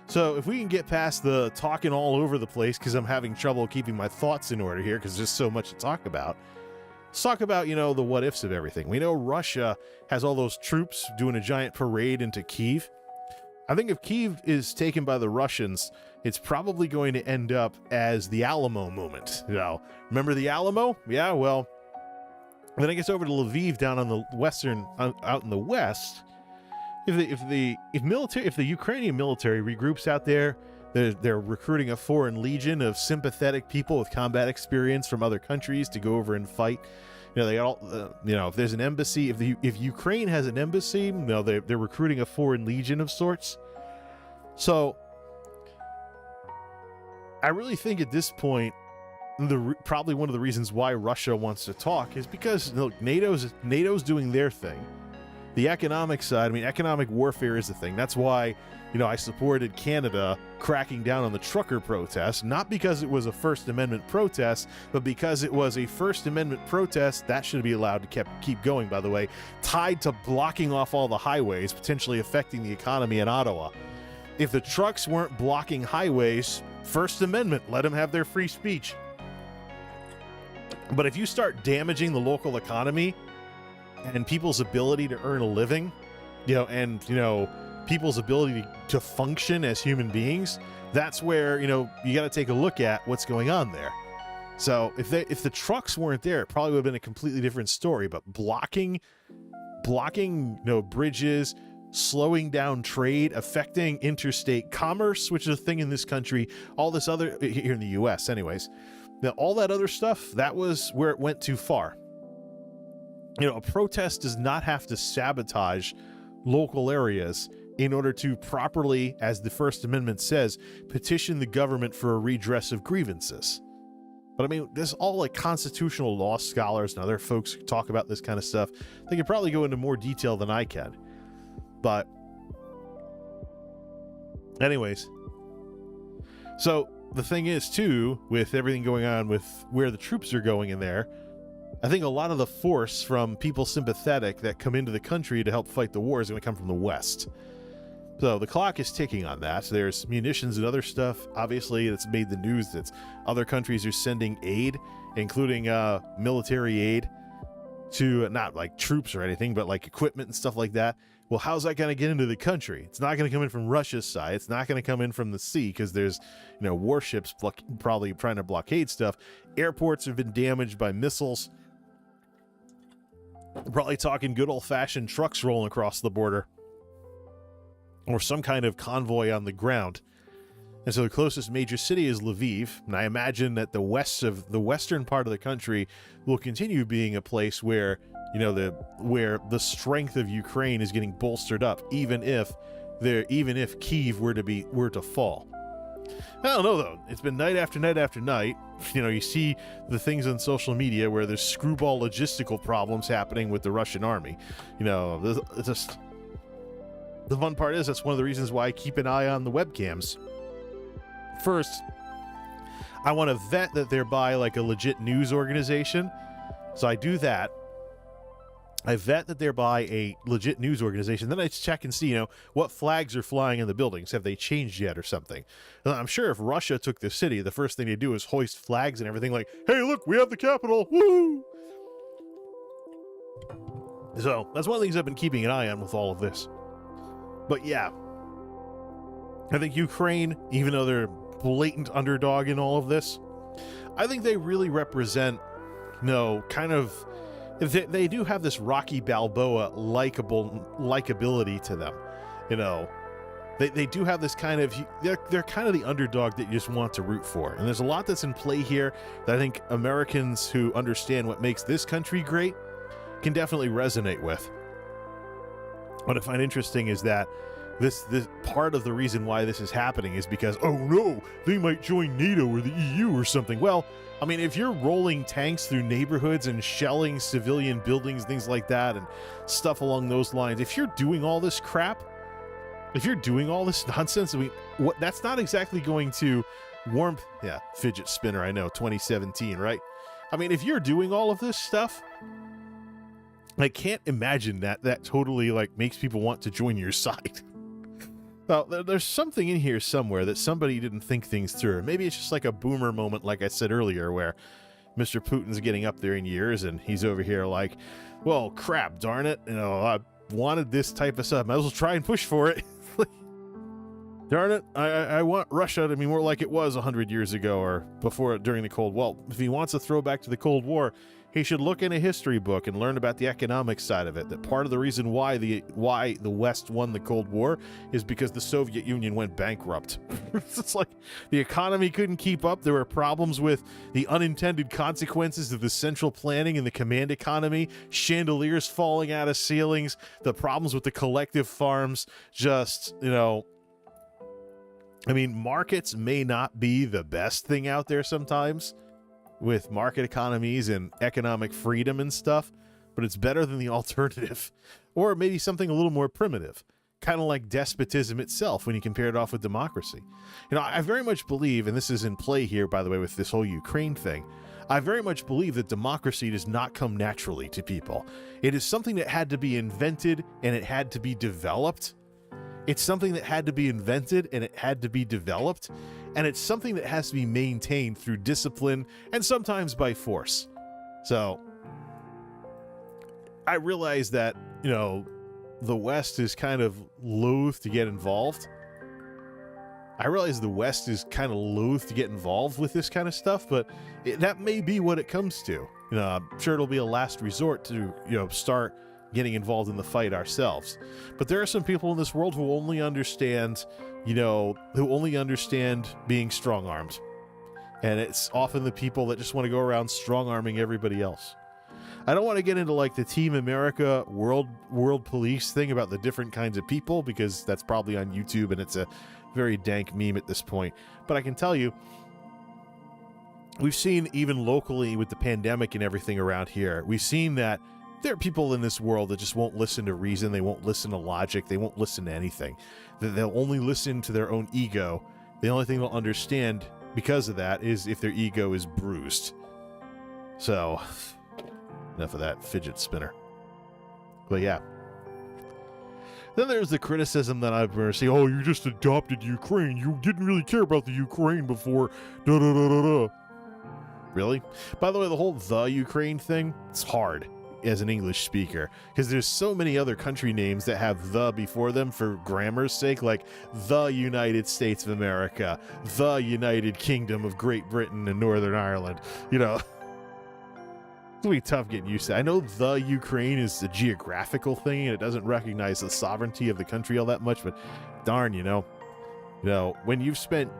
So if we can get past the talking all over the place, because I'm having trouble keeping my thoughts in order here because there's so much to talk about, let's talk about, the what ifs of everything. We know Russia has all those troops doing a giant parade into Kyiv. I think if Kyiv is taken by the Russians, it's probably going to end up as the Alamo moment. Remember the Alamo? Yeah, well, then it gets over to Lviv down on the out in the west. If the Ukrainian military regroups out there, they're recruiting a foreign legion of sympathetic people with combat experience from other countries to go over and fight. They all, if there's an embassy, if Ukraine has an embassy, they're recruiting a foreign legion of sorts. So I really think at this point, probably one of the reasons why Russia wants to talk is because NATO's doing their thing. the economic side, I mean, economic warfare is the thing. That's why, I supported Canada cracking down on the trucker protest, not because it was a First Amendment protest, but because it was a First Amendment protest that should be allowed to keep going, by the way, tied to blocking off all the highways, potentially affecting the economy in Ottawa. If the trucks weren't blocking highways, First Amendment, let them have their free speech. But if you start damaging the local economy and people's ability to earn a living, and people's ability to function as human beings, that's where, you got to take a look at what's going on there. So if the trucks weren't there, it probably would have been a completely different story. But blocking, bridges, slowing down trade, affecting interstate commerce, which is a thing in this country, all this other, here in the US anyways, now all that other stuff, that was where it went too far. A protest does not have to sabotage local areas in order to properly, as the First Amendment says, petition the government for a redress of grievances. But I mean, there's all like constitutional law scholars and other folks who talk about this kind of stuff. They could probably go into more detail than I can. But anyways, so the thing is too, with everything going on with where the troops are going in there, I think a lot of the force from people sympathetic that come into the country to help fight the war is going to come from the West. So the clock is ticking on that. There's munitions and other stuff. Obviously, it's made the news that other countries are sending aid, including military aid to not like troops or anything, but like equipment and stuff like that. Well, how's that going to get into the country? It's not going to come in from Russia's side. It's not going to come in from the sea because there's, warships probably trying to blockade stuff. Airports have been damaged by missiles. We're probably talking good old-fashioned trucks rolling across the border or some kind of convoy on the ground. And so the closest major city is Lviv, and I imagine that the western part of the country will continue being a place where, where the strength of Ukraine is getting bolstered up, even if Kyiv were to fall. I don't know though. It's been night after night after night. You see the things on social media where there's screwball logistical problems happening with the Russian army. It's just the fun part is that's one of the reasons why I keep an eye on the webcams. First, I want to vet that they're by like a legit news organization. So I do that. I vet that they're by a legit news organization. Then I check and see, what flags are flying in the buildings. Have they changed yet or something? And I'm sure if Russia took the city, the first thing they do is hoist flags and everything like, hey, look, we have the capital. Woo! So that's one of the things I've been keeping an eye on with all of this. But yeah, I think Ukraine, even though they're blatant underdog in all of this, I think they really represent, kind of, they do have this Rocky Balboa likability to them. They do have this kind of, they're kind of the underdog that you just want to root for. And there's a lot that's in play here that I think Americans who understand what makes this country great can definitely resonate with. What I find interesting is that this part of the reason why this is happening is because, oh no, they might join NATO or the EU or something. Well, I mean, if you're rolling tanks through neighborhoods and shelling civilian buildings, things like that, and stuff along those lines, if you're doing all this crap, if you're doing all this nonsense, I mean, that's not exactly going to warm, fidget spinner, I know, 2017, right? I mean, if you're doing all of this stuff, I can't imagine that totally like makes people want to join your side. Well, there's something in here somewhere that somebody didn't think things through. Maybe it's just like a boomer moment, like I said earlier, where Mr. Putin's getting up there in years and he's over here like, well, crap, darn it. I wanted this type of stuff. Might as well try and push for it. Darn it, I want Russia to be more like it was 100 years ago or before, during the Cold War. Well, if he wants to throw back to the Cold War, he should look in a history book and learn about the economic side of it. That part of the reason why the West won the Cold War is because the Soviet Union went bankrupt. It's like the economy couldn't keep up. There were problems with the unintended consequences of the central planning and the command economy, chandeliers falling out of ceilings, the problems with the collective farms, just, I mean, markets may not be the best thing out there sometimes with market economies and economic freedom and stuff, but it's better than the alternative. Or maybe something a little more primitive, kind of like despotism itself when you compare it off with democracy. You know, I very much believe, and this is in play here, by the way, with this whole Ukraine thing, I very much believe that democracy does not come naturally to people. It is something that had to be invented and it had to be developed. It's something that had to be invented and it had to be developed. And it's something that has to be maintained through discipline and sometimes by force. So I realize that, you know, the West is kind of loath to get involved. I realize the West is kind of loath to get involved with this kind of stuff, but that may be what it comes to. You know, I'm sure it'll be a last resort to, you know, start getting involved in the fight ourselves. But there are some people in this world who only understand, you know, who only understand being strong-armed. And it's often the people that just want to go around strong-arming everybody else. I don't want to get into like the Team America world police thing about the different kinds of people, because that's probably on YouTube and it's a very dank meme at this point. But I can tell you, we've seen even locally with the pandemic and everything around here, we've seen that there are people in this world that just won't listen to reason. They won't listen to logic. They won't listen to anything. They'll only listen to their own ego. The only thing they'll understand because of that is if their ego is bruised. So, enough of that fidget spinner. But yeah. Then there's the criticism that I've heard say, oh, you just adopted Ukraine. You didn't really care about the Ukraine before. Da da da da da. Really? By the way, the whole the Ukraine thing, it's hard as an English speaker, because there's so many other country names that have the before them for grammar's sake, like the United States of America, the United Kingdom of Great Britain and Northern Ireland. You know, it's gonna be tough getting used to. I know the Ukraine is a geographical thing and it doesn't recognize the sovereignty of the country all that much, but darn, you know, when you've spent,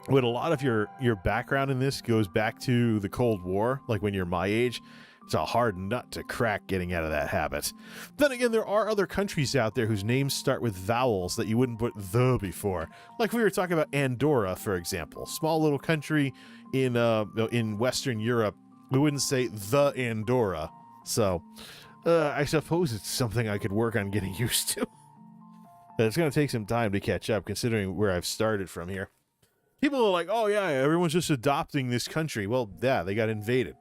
when a lot of your background in this goes back to the Cold War, like when you're my age, it's a hard nut to crack getting out of that habit. Then again, there are other countries out there whose names start with vowels that you wouldn't put the before. Like we were talking about Andorra, for example. Small little country in Western Europe. We wouldn't say the Andorra. So I suppose it's something I could work on getting used to. It's going to take some time to catch up, considering where I've started from here. People are like, oh yeah, everyone's just adopting this country. Well, yeah, they got invaded.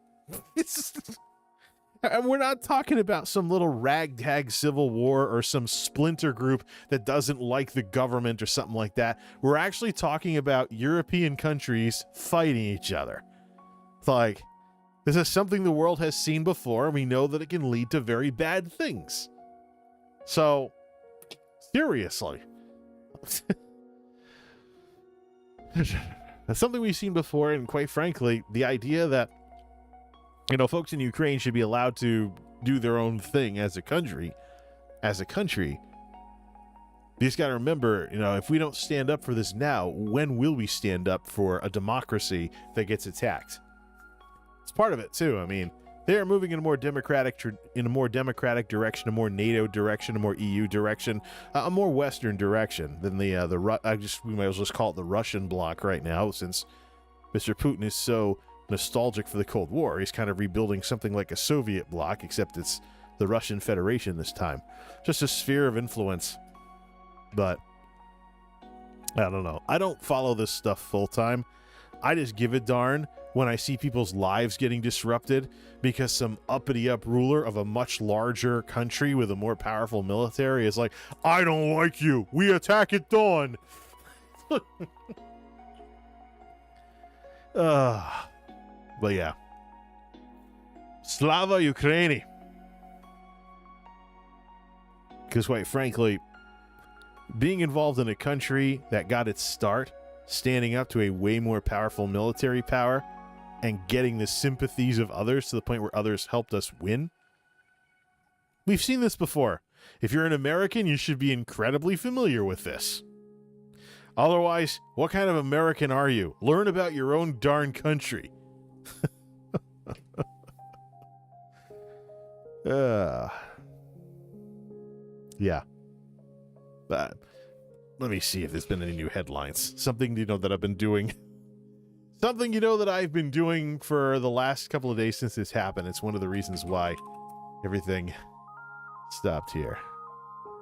And we're not talking about some little ragtag civil war or some splinter group that doesn't like the government or something like that. We're actually talking about European countries fighting each other. It's like, this is something the world has seen before, and we know that it can lead to very bad things. So, seriously. That's something we've seen before, and quite frankly, the idea that, you know, folks in Ukraine should be allowed to do their own thing as a country, you just got to remember, you know, if we don't stand up for this now, when will we stand up for a democracy that gets attacked? It's part of it too. I mean, they are moving in a more democratic direction, a more NATO direction, a more EU direction, a more Western direction than we might as well just call it the Russian bloc right now, since Mr. Putin is so nostalgic for the Cold War. He's kind of rebuilding something like a Soviet bloc, except it's the Russian Federation this time. Just a sphere of influence. But I don't know. I don't follow this stuff full time. I just give a darn when I see people's lives getting disrupted because some uppity-up ruler of a much larger country with a more powerful military is like, I don't like you. We attack at dawn. But yeah. Slava Ukraini. Because quite frankly, being involved in a country that got its start standing up to a way more powerful military power and getting the sympathies of others to the point where others helped us win. We've seen this before. If you're an American, you should be incredibly familiar with this. Otherwise, what kind of American are you? Learn about your own darn country. Yeah. But let me see if there's been any new headlines. Something, you know, that I've been doing Something that I've been doing for the last couple of days since this happened. It's one of the reasons why everything stopped here.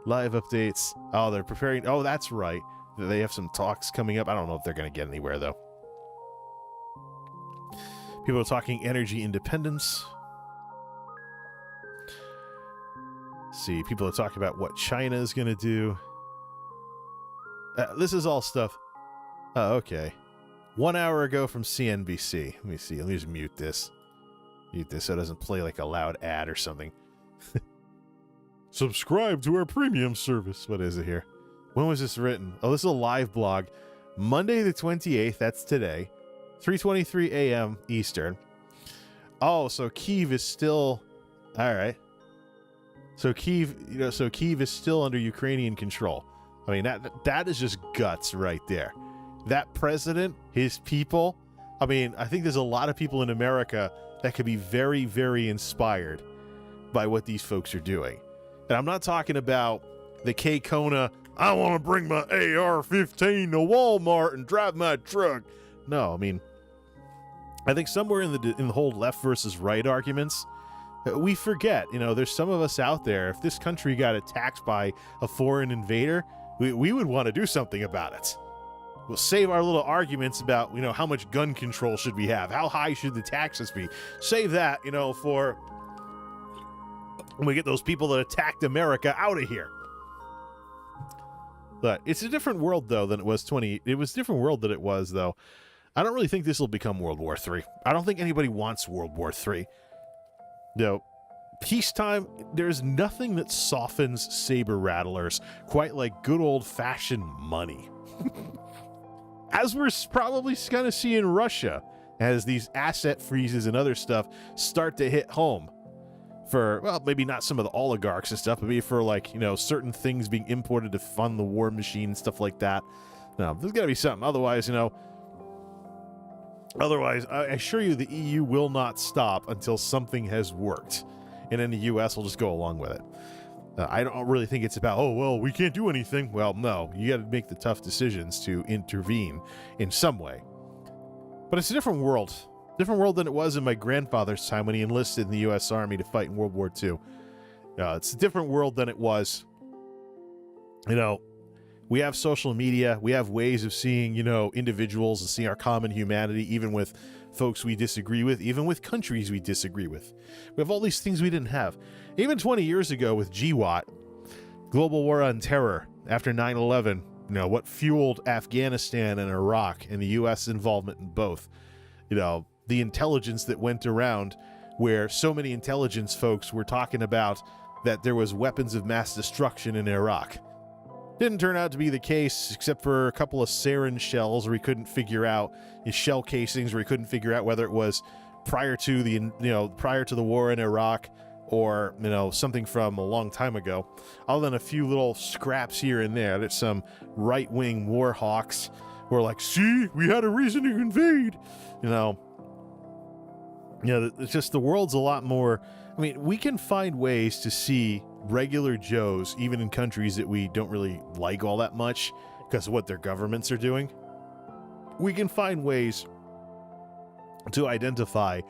Live updates. Oh, they're preparing. Oh, that's right. They have some talks coming up. I don't know if they're going to get anywhere, though. People are talking energy independence. See, people are talking about what China is going to do. This is all stuff. Oh, okay. 1 hour ago from CNBC. Let me see. Let me just mute this. Mute this so it doesn't play like a loud ad or something. Subscribe to our premium service. What is it here? When was this written? Oh, this is a live blog. Monday the 28th. That's today. 3:23 a.m. Eastern. Oh, so Kyiv is still... All right. So Kyiv, so Kyiv is still under Ukrainian control. I mean, that is just guts right there. That president, his people, I mean, I think there's a lot of people in America that could be very, very inspired by what these folks are doing. And I'm not talking about the K Kona, I want to bring my AR-15 to Walmart and drive my truck. No, I mean, I think somewhere in the whole left versus right arguments, we forget, there's some of us out there, if this country got attacked by a foreign invader, we would want to do something about it. We'll save our little arguments about, how much gun control should we have? How high should the taxes be? Save that, for when we get those people that attacked America out of here. But it's a different world, though, than it was It was a different world than it was, though. I don't really think this will become World War III. I don't think anybody wants World War III. Peacetime, there's nothing that softens saber rattlers quite like good old-fashioned money. As we're probably going to see in Russia, as these asset freezes and other stuff start to hit home for, well, maybe not some of the oligarchs and stuff, but maybe for, certain things being imported to fund the war machine and stuff like that. No, there's got to be something. Otherwise, I assure you the EU will not stop until something has worked. And then the U.S. will just go along with it. I don't really think it's about, oh, well, we can't do anything. Well, no, you got to make the tough decisions to intervene in some way. But it's a different world than it was in my grandfather's time when he enlisted in the U.S. Army to fight in World War II. It's a different world than it was. We have social media. We have ways of seeing, individuals and seeing our common humanity, even with folks we disagree with, even with countries we disagree with. We have all these things we didn't have. Even 20 years ago with GWAT, Global War on Terror, after 9/11, what fueled Afghanistan and Iraq and the U.S. involvement in both. The intelligence that went around where so many intelligence folks were talking about that there was weapons of mass destruction in Iraq. Didn't turn out to be the case, except for a couple of sarin shells where he couldn't figure out his shell casings, where he couldn't figure out whether it was prior to the war in Iraq or, something from a long time ago. Other than a few little scraps here and there, there's some right-wing war hawks who are like, see, we had a reason to invade. It's just the world's a lot more. I mean, we can find ways to see regular Joes, even in countries that we don't really like all that much because of what their governments are doing. We can find ways to identify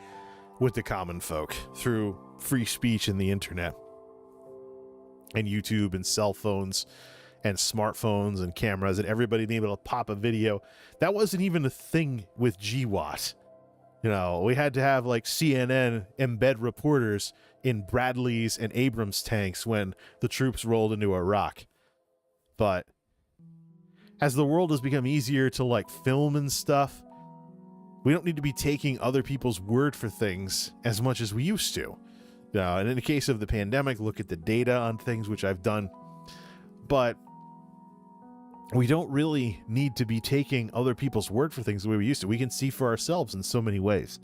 with the common folk through free speech and the internet and YouTube and cell phones and smartphones and cameras and everybody being able to pop a video. That wasn't even a thing with GWAT. We had to have CNN embed reporters in Bradleys and Abrams tanks when the troops rolled into Iraq. But as the world has become easier to film and stuff, we don't need to be taking other people's word for things as much as we used to. And in the case of the pandemic, look at the data on things, which I've done. But we don't really need to be taking other people's word for things the way we used to. We can see for ourselves in so many ways.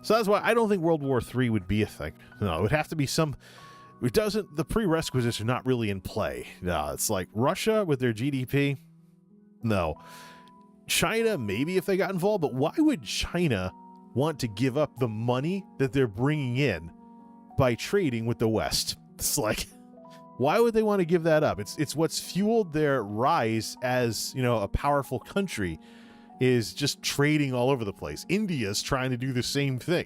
So that's why I don't think World War III would be a thing. No, it would have to be the prerequisites are not really in play. No, it's like Russia with their GDP. No. China, maybe if they got involved, but why would China want to give up the money that they're bringing in by trading with the West? It's like, why would they want to give that up? It's what's fueled their rise as, a powerful country is just trading all over the place. India's trying to do the same thing.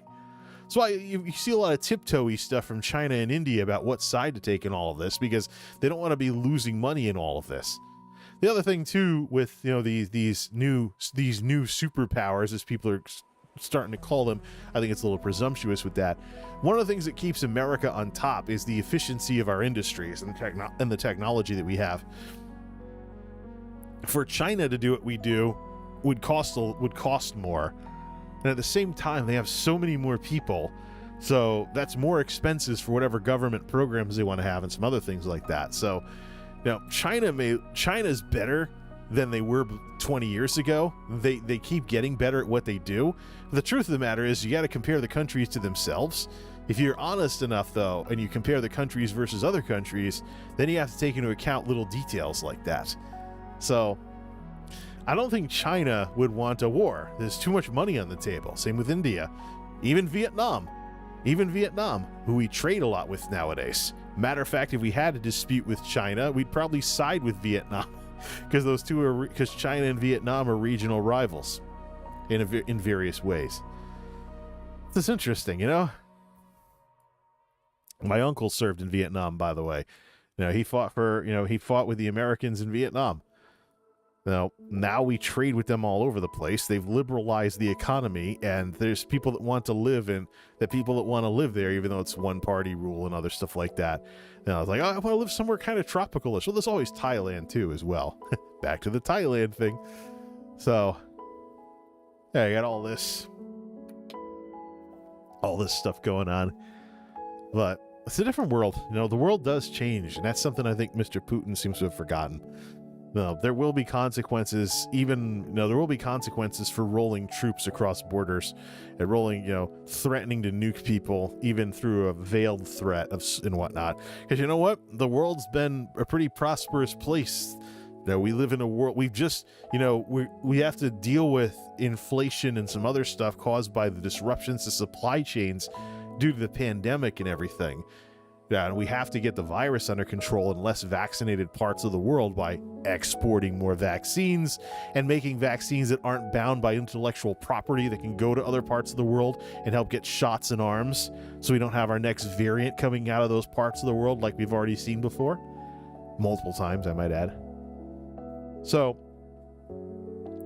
So you see a lot of tiptoey stuff from China and India about what side to take in all of this, because they don't want to be losing money in all of this. The other thing too, with these new superpowers, as people are starting to call them, I think it's a little presumptuous with that. One of the things that keeps America on top is the efficiency of our industries and the technology that we have. For China to do what we do would cost more. And at the same time, they have so many more people. So that's more expenses for whatever government programs they want to have and some other things like that. So, China's better than they were 20 years ago. They keep getting better at what they do. But the truth of the matter is, you got to compare the countries to themselves. If you're honest enough, though, and you compare the countries versus other countries, then you have to take into account little details like that. So I don't think China would want a war. There's too much money on the table. Same with India. Even Vietnam, who we trade a lot with nowadays. Matter of fact, if we had a dispute with China, we'd probably side with Vietnam because China and Vietnam are regional rivals in various ways. This is interesting, My uncle served in Vietnam, by the way. He fought with the Americans in Vietnam. Now we trade with them all over the place. They've liberalized the economy, and there's people that want to live there, even though it's one party rule and other stuff like that. I was like, I want to live somewhere kind of tropicalish. Well, there's always Thailand too, as well. Back to the Thailand thing. So, yeah, I got all this stuff going on, but it's a different world. The world does change, and that's something I think Mr. Putin seems to have forgotten. There will be consequences. There will be consequences for rolling troops across borders and threatening to nuke people, even through a veiled threat and whatnot. Because you know what? The world's been a pretty prosperous place. We live in a world. We've just, we have to deal with inflation and some other stuff caused by the disruptions to supply chains due to the pandemic and everything. Yeah, and we have to get the virus under control in less vaccinated parts of the world by exporting more vaccines and making vaccines that aren't bound by intellectual property that can go to other parts of the world and help get shots in arms, so we don't have our next variant coming out of those parts of the world like we've already seen before. Multiple times, I might add. So,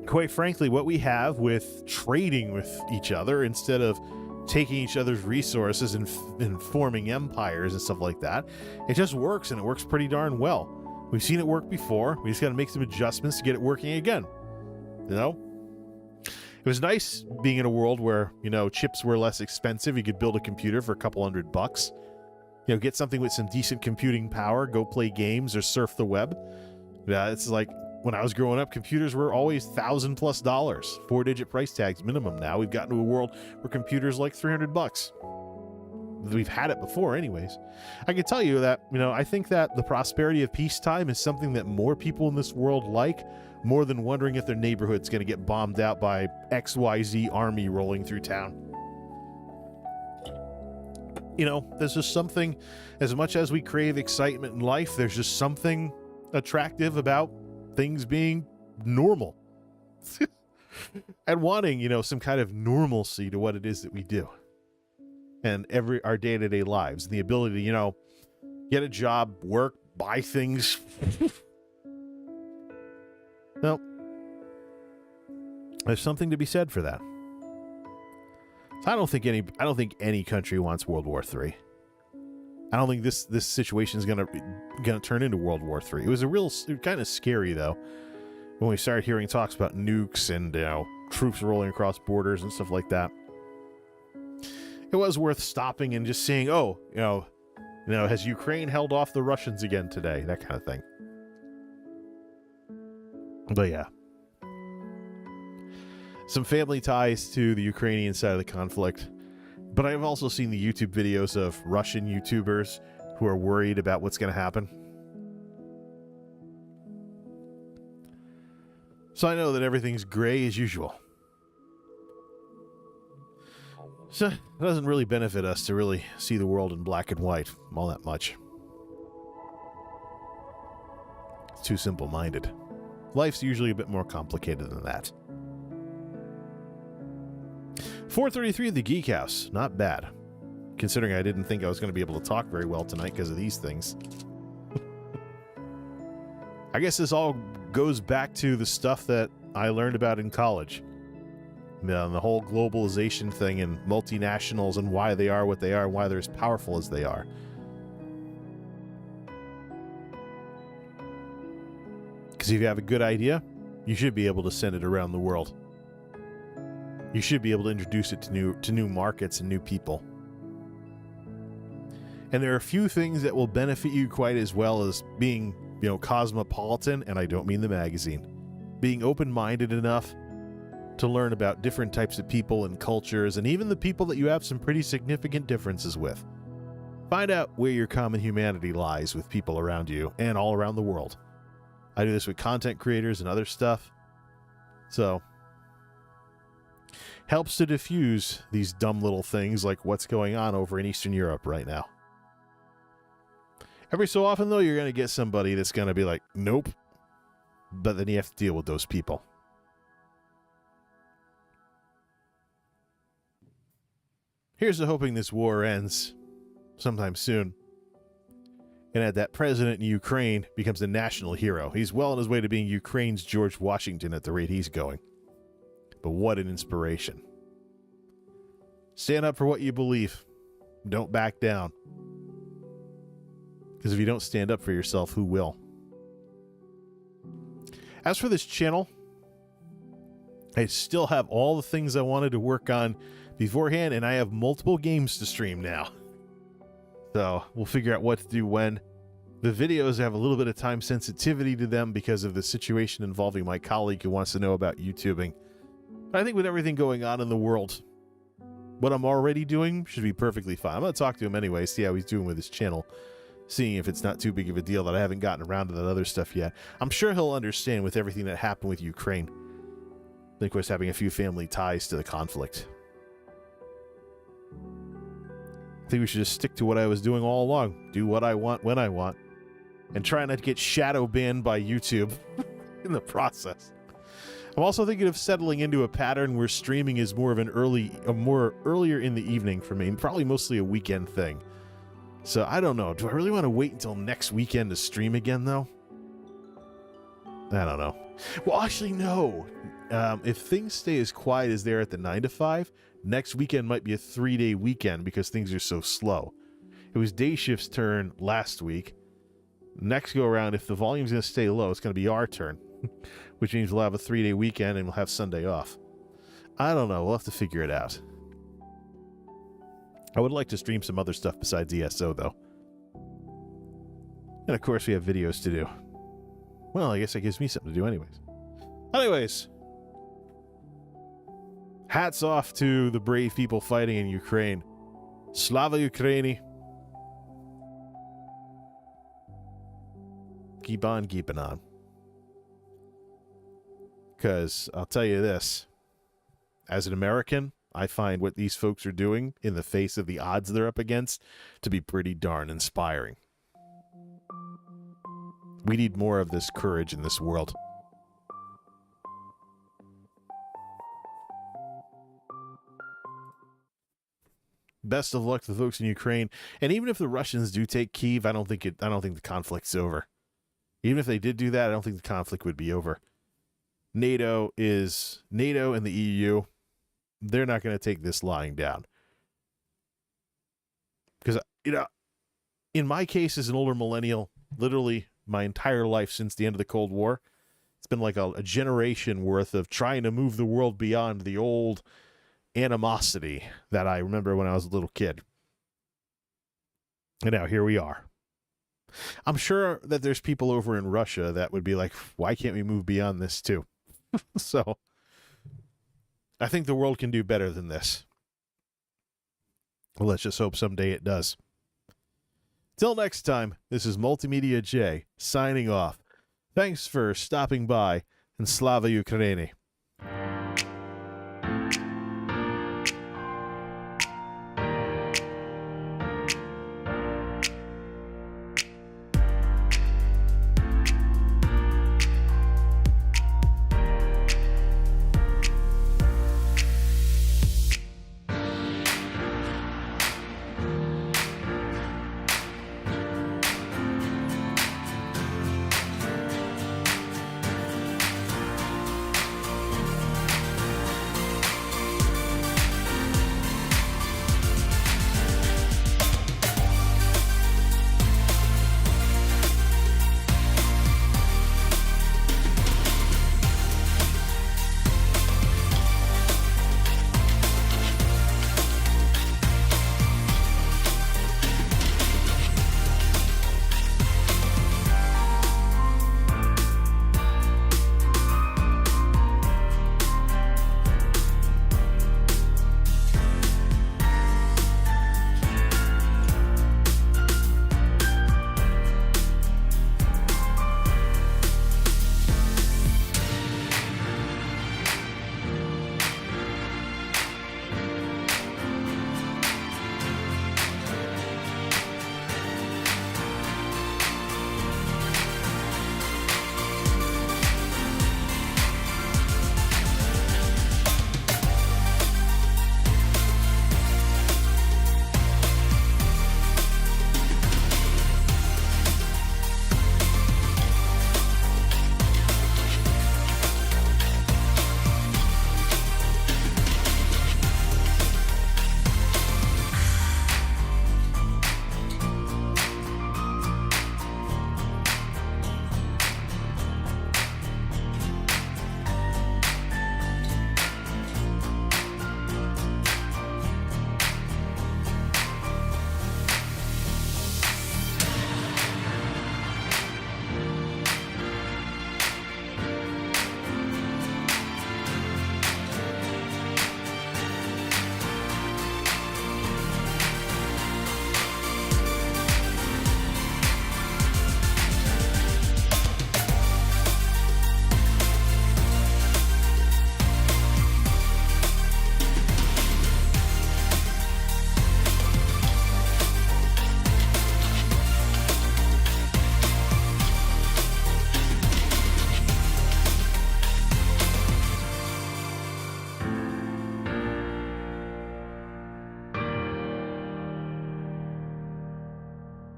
quite frankly, what we have with trading with each other instead of taking each other's resources and forming empires and stuff like that, it just works, and it works pretty darn well. We've seen it work before. We just got to make some adjustments to get it working again. It was nice being in a world where chips were less expensive. You could build a computer for a couple $100. Get something with some decent computing power, go play games or surf the web. Yeah, it's like when I was growing up, computers were always $1,000+ dollars, 4-digit price tags minimum. Now we've gotten to a world where computers are like $300. We've had it before anyways. I can tell you that, I think that the prosperity of peacetime is something that more people in this world like, more than wondering if their neighborhood's going to get bombed out by XYZ army rolling through town. There's just something, as much as we crave excitement in life, there's just something attractive about things being normal and wanting, some kind of normalcy to what it is that we do and our day-to-day lives, and the ability to, get a job, work, buy things. Well, there's something to be said for that. So I don't think any country wants World War III. I don't think this situation is gonna turn into World War III. It was kind of scary though when we started hearing talks about nukes and troops rolling across borders and stuff like that. It was worth stopping and just seeing, has Ukraine held off the Russians again today? That kind of thing. But yeah, some family ties to the Ukrainian side of the conflict. But I've also seen the YouTube videos of Russian YouTubers who are worried about what's going to happen. So I know that everything's gray as usual. So it doesn't really benefit us to really see the world in black and white all that much. It's too simple-minded. Life's usually a bit more complicated than that. 433 at the Geek House. Not bad. Considering I didn't think I was going to be able to talk very well tonight because of these things. I guess this all goes back to the stuff that I learned about in college. The whole globalization thing and multinationals and why they are what they are and why they're as powerful as they are. Because if you have a good idea, you should be able to send it around the world. You should be able to introduce it to new markets and new people. And there are a few things that will benefit you quite as well as being, cosmopolitan, and I don't mean the magazine. Being open-minded enough to learn about different types of people and cultures, and even the people that you have some pretty significant differences with. Find out where your common humanity lies with people around you and all around the world. I do this with content creators and other stuff. So, helps to diffuse these dumb little things like what's going on over in Eastern Europe right now. Every so often, though, you're going to get somebody that's going to be like, nope. But then you have to deal with those people. Here's to hoping this war ends sometime soon. And that president in Ukraine becomes a national hero. He's well on his way to being Ukraine's George Washington at the rate he's going. But what an inspiration. Stand up for what you believe. Don't back down. Because if you don't stand up for yourself, who will? As for this channel, I still have all the things I wanted to work on beforehand, and I have multiple games to stream now. So we'll figure out what to do when. The videos have a little bit of time sensitivity to them because of the situation involving my colleague who wants to know about YouTubing. But I think with everything going on in the world, what I'm already doing should be perfectly fine. I'm going to talk to him anyway, see how he's doing with his channel, seeing if it's not too big of a deal that I haven't gotten around to that other stuff yet. I'm sure he'll understand with everything that happened with Ukraine. And of course, having a few family ties to the conflict. I think we should just stick to what I was doing all along. Do what I want when I want. And try not to get shadow banned by YouTube in the process. I'm also thinking of settling into a pattern where streaming is more of an earlier in the evening for me, and probably mostly a weekend thing. So I don't know. Do I really want to wait until next weekend to stream again, though? I don't know. Well, actually, no. If things stay as quiet as they are at the 9 to 5, next weekend might be a 3-day weekend because things are so slow. It was day shift's turn last week. Next go around, if the volume's going to stay low, it's going to be our turn, which means we'll have a 3-day weekend and we'll have Sunday off. I don't know. We'll have to figure it out. I would like to stream some other stuff besides ESO, though. And of course, we have videos to do. Well, I guess that gives me something to do anyways. Hats off to the brave people fighting in Ukraine. Slava Ukraini. Keep on keeping on. Because I'll tell you this. As an American, I find what these folks are doing in the face of the odds they're up against to be pretty darn inspiring. We need more of this courage in this world. Best of luck to the folks in Ukraine. And even if the Russians do take Kyiv, I don't think the conflict's over. Even if they did do that, I don't think the conflict would be over. NATO and the EU. They're not going to take this lying down. Because, in my case as an older millennial, literally my entire life since the end of the Cold War, it's been like a generation worth of trying to move the world beyond the old animosity that I remember when I was a little kid. And now here we are. I'm sure that there's people over in Russia that would be like, why can't we move beyond this too? So I think the world can do better than this. Well, let's just hope someday it does. Till next time, this is MultimediaJay signing off. Thanks for stopping by, and Slava Ukraini.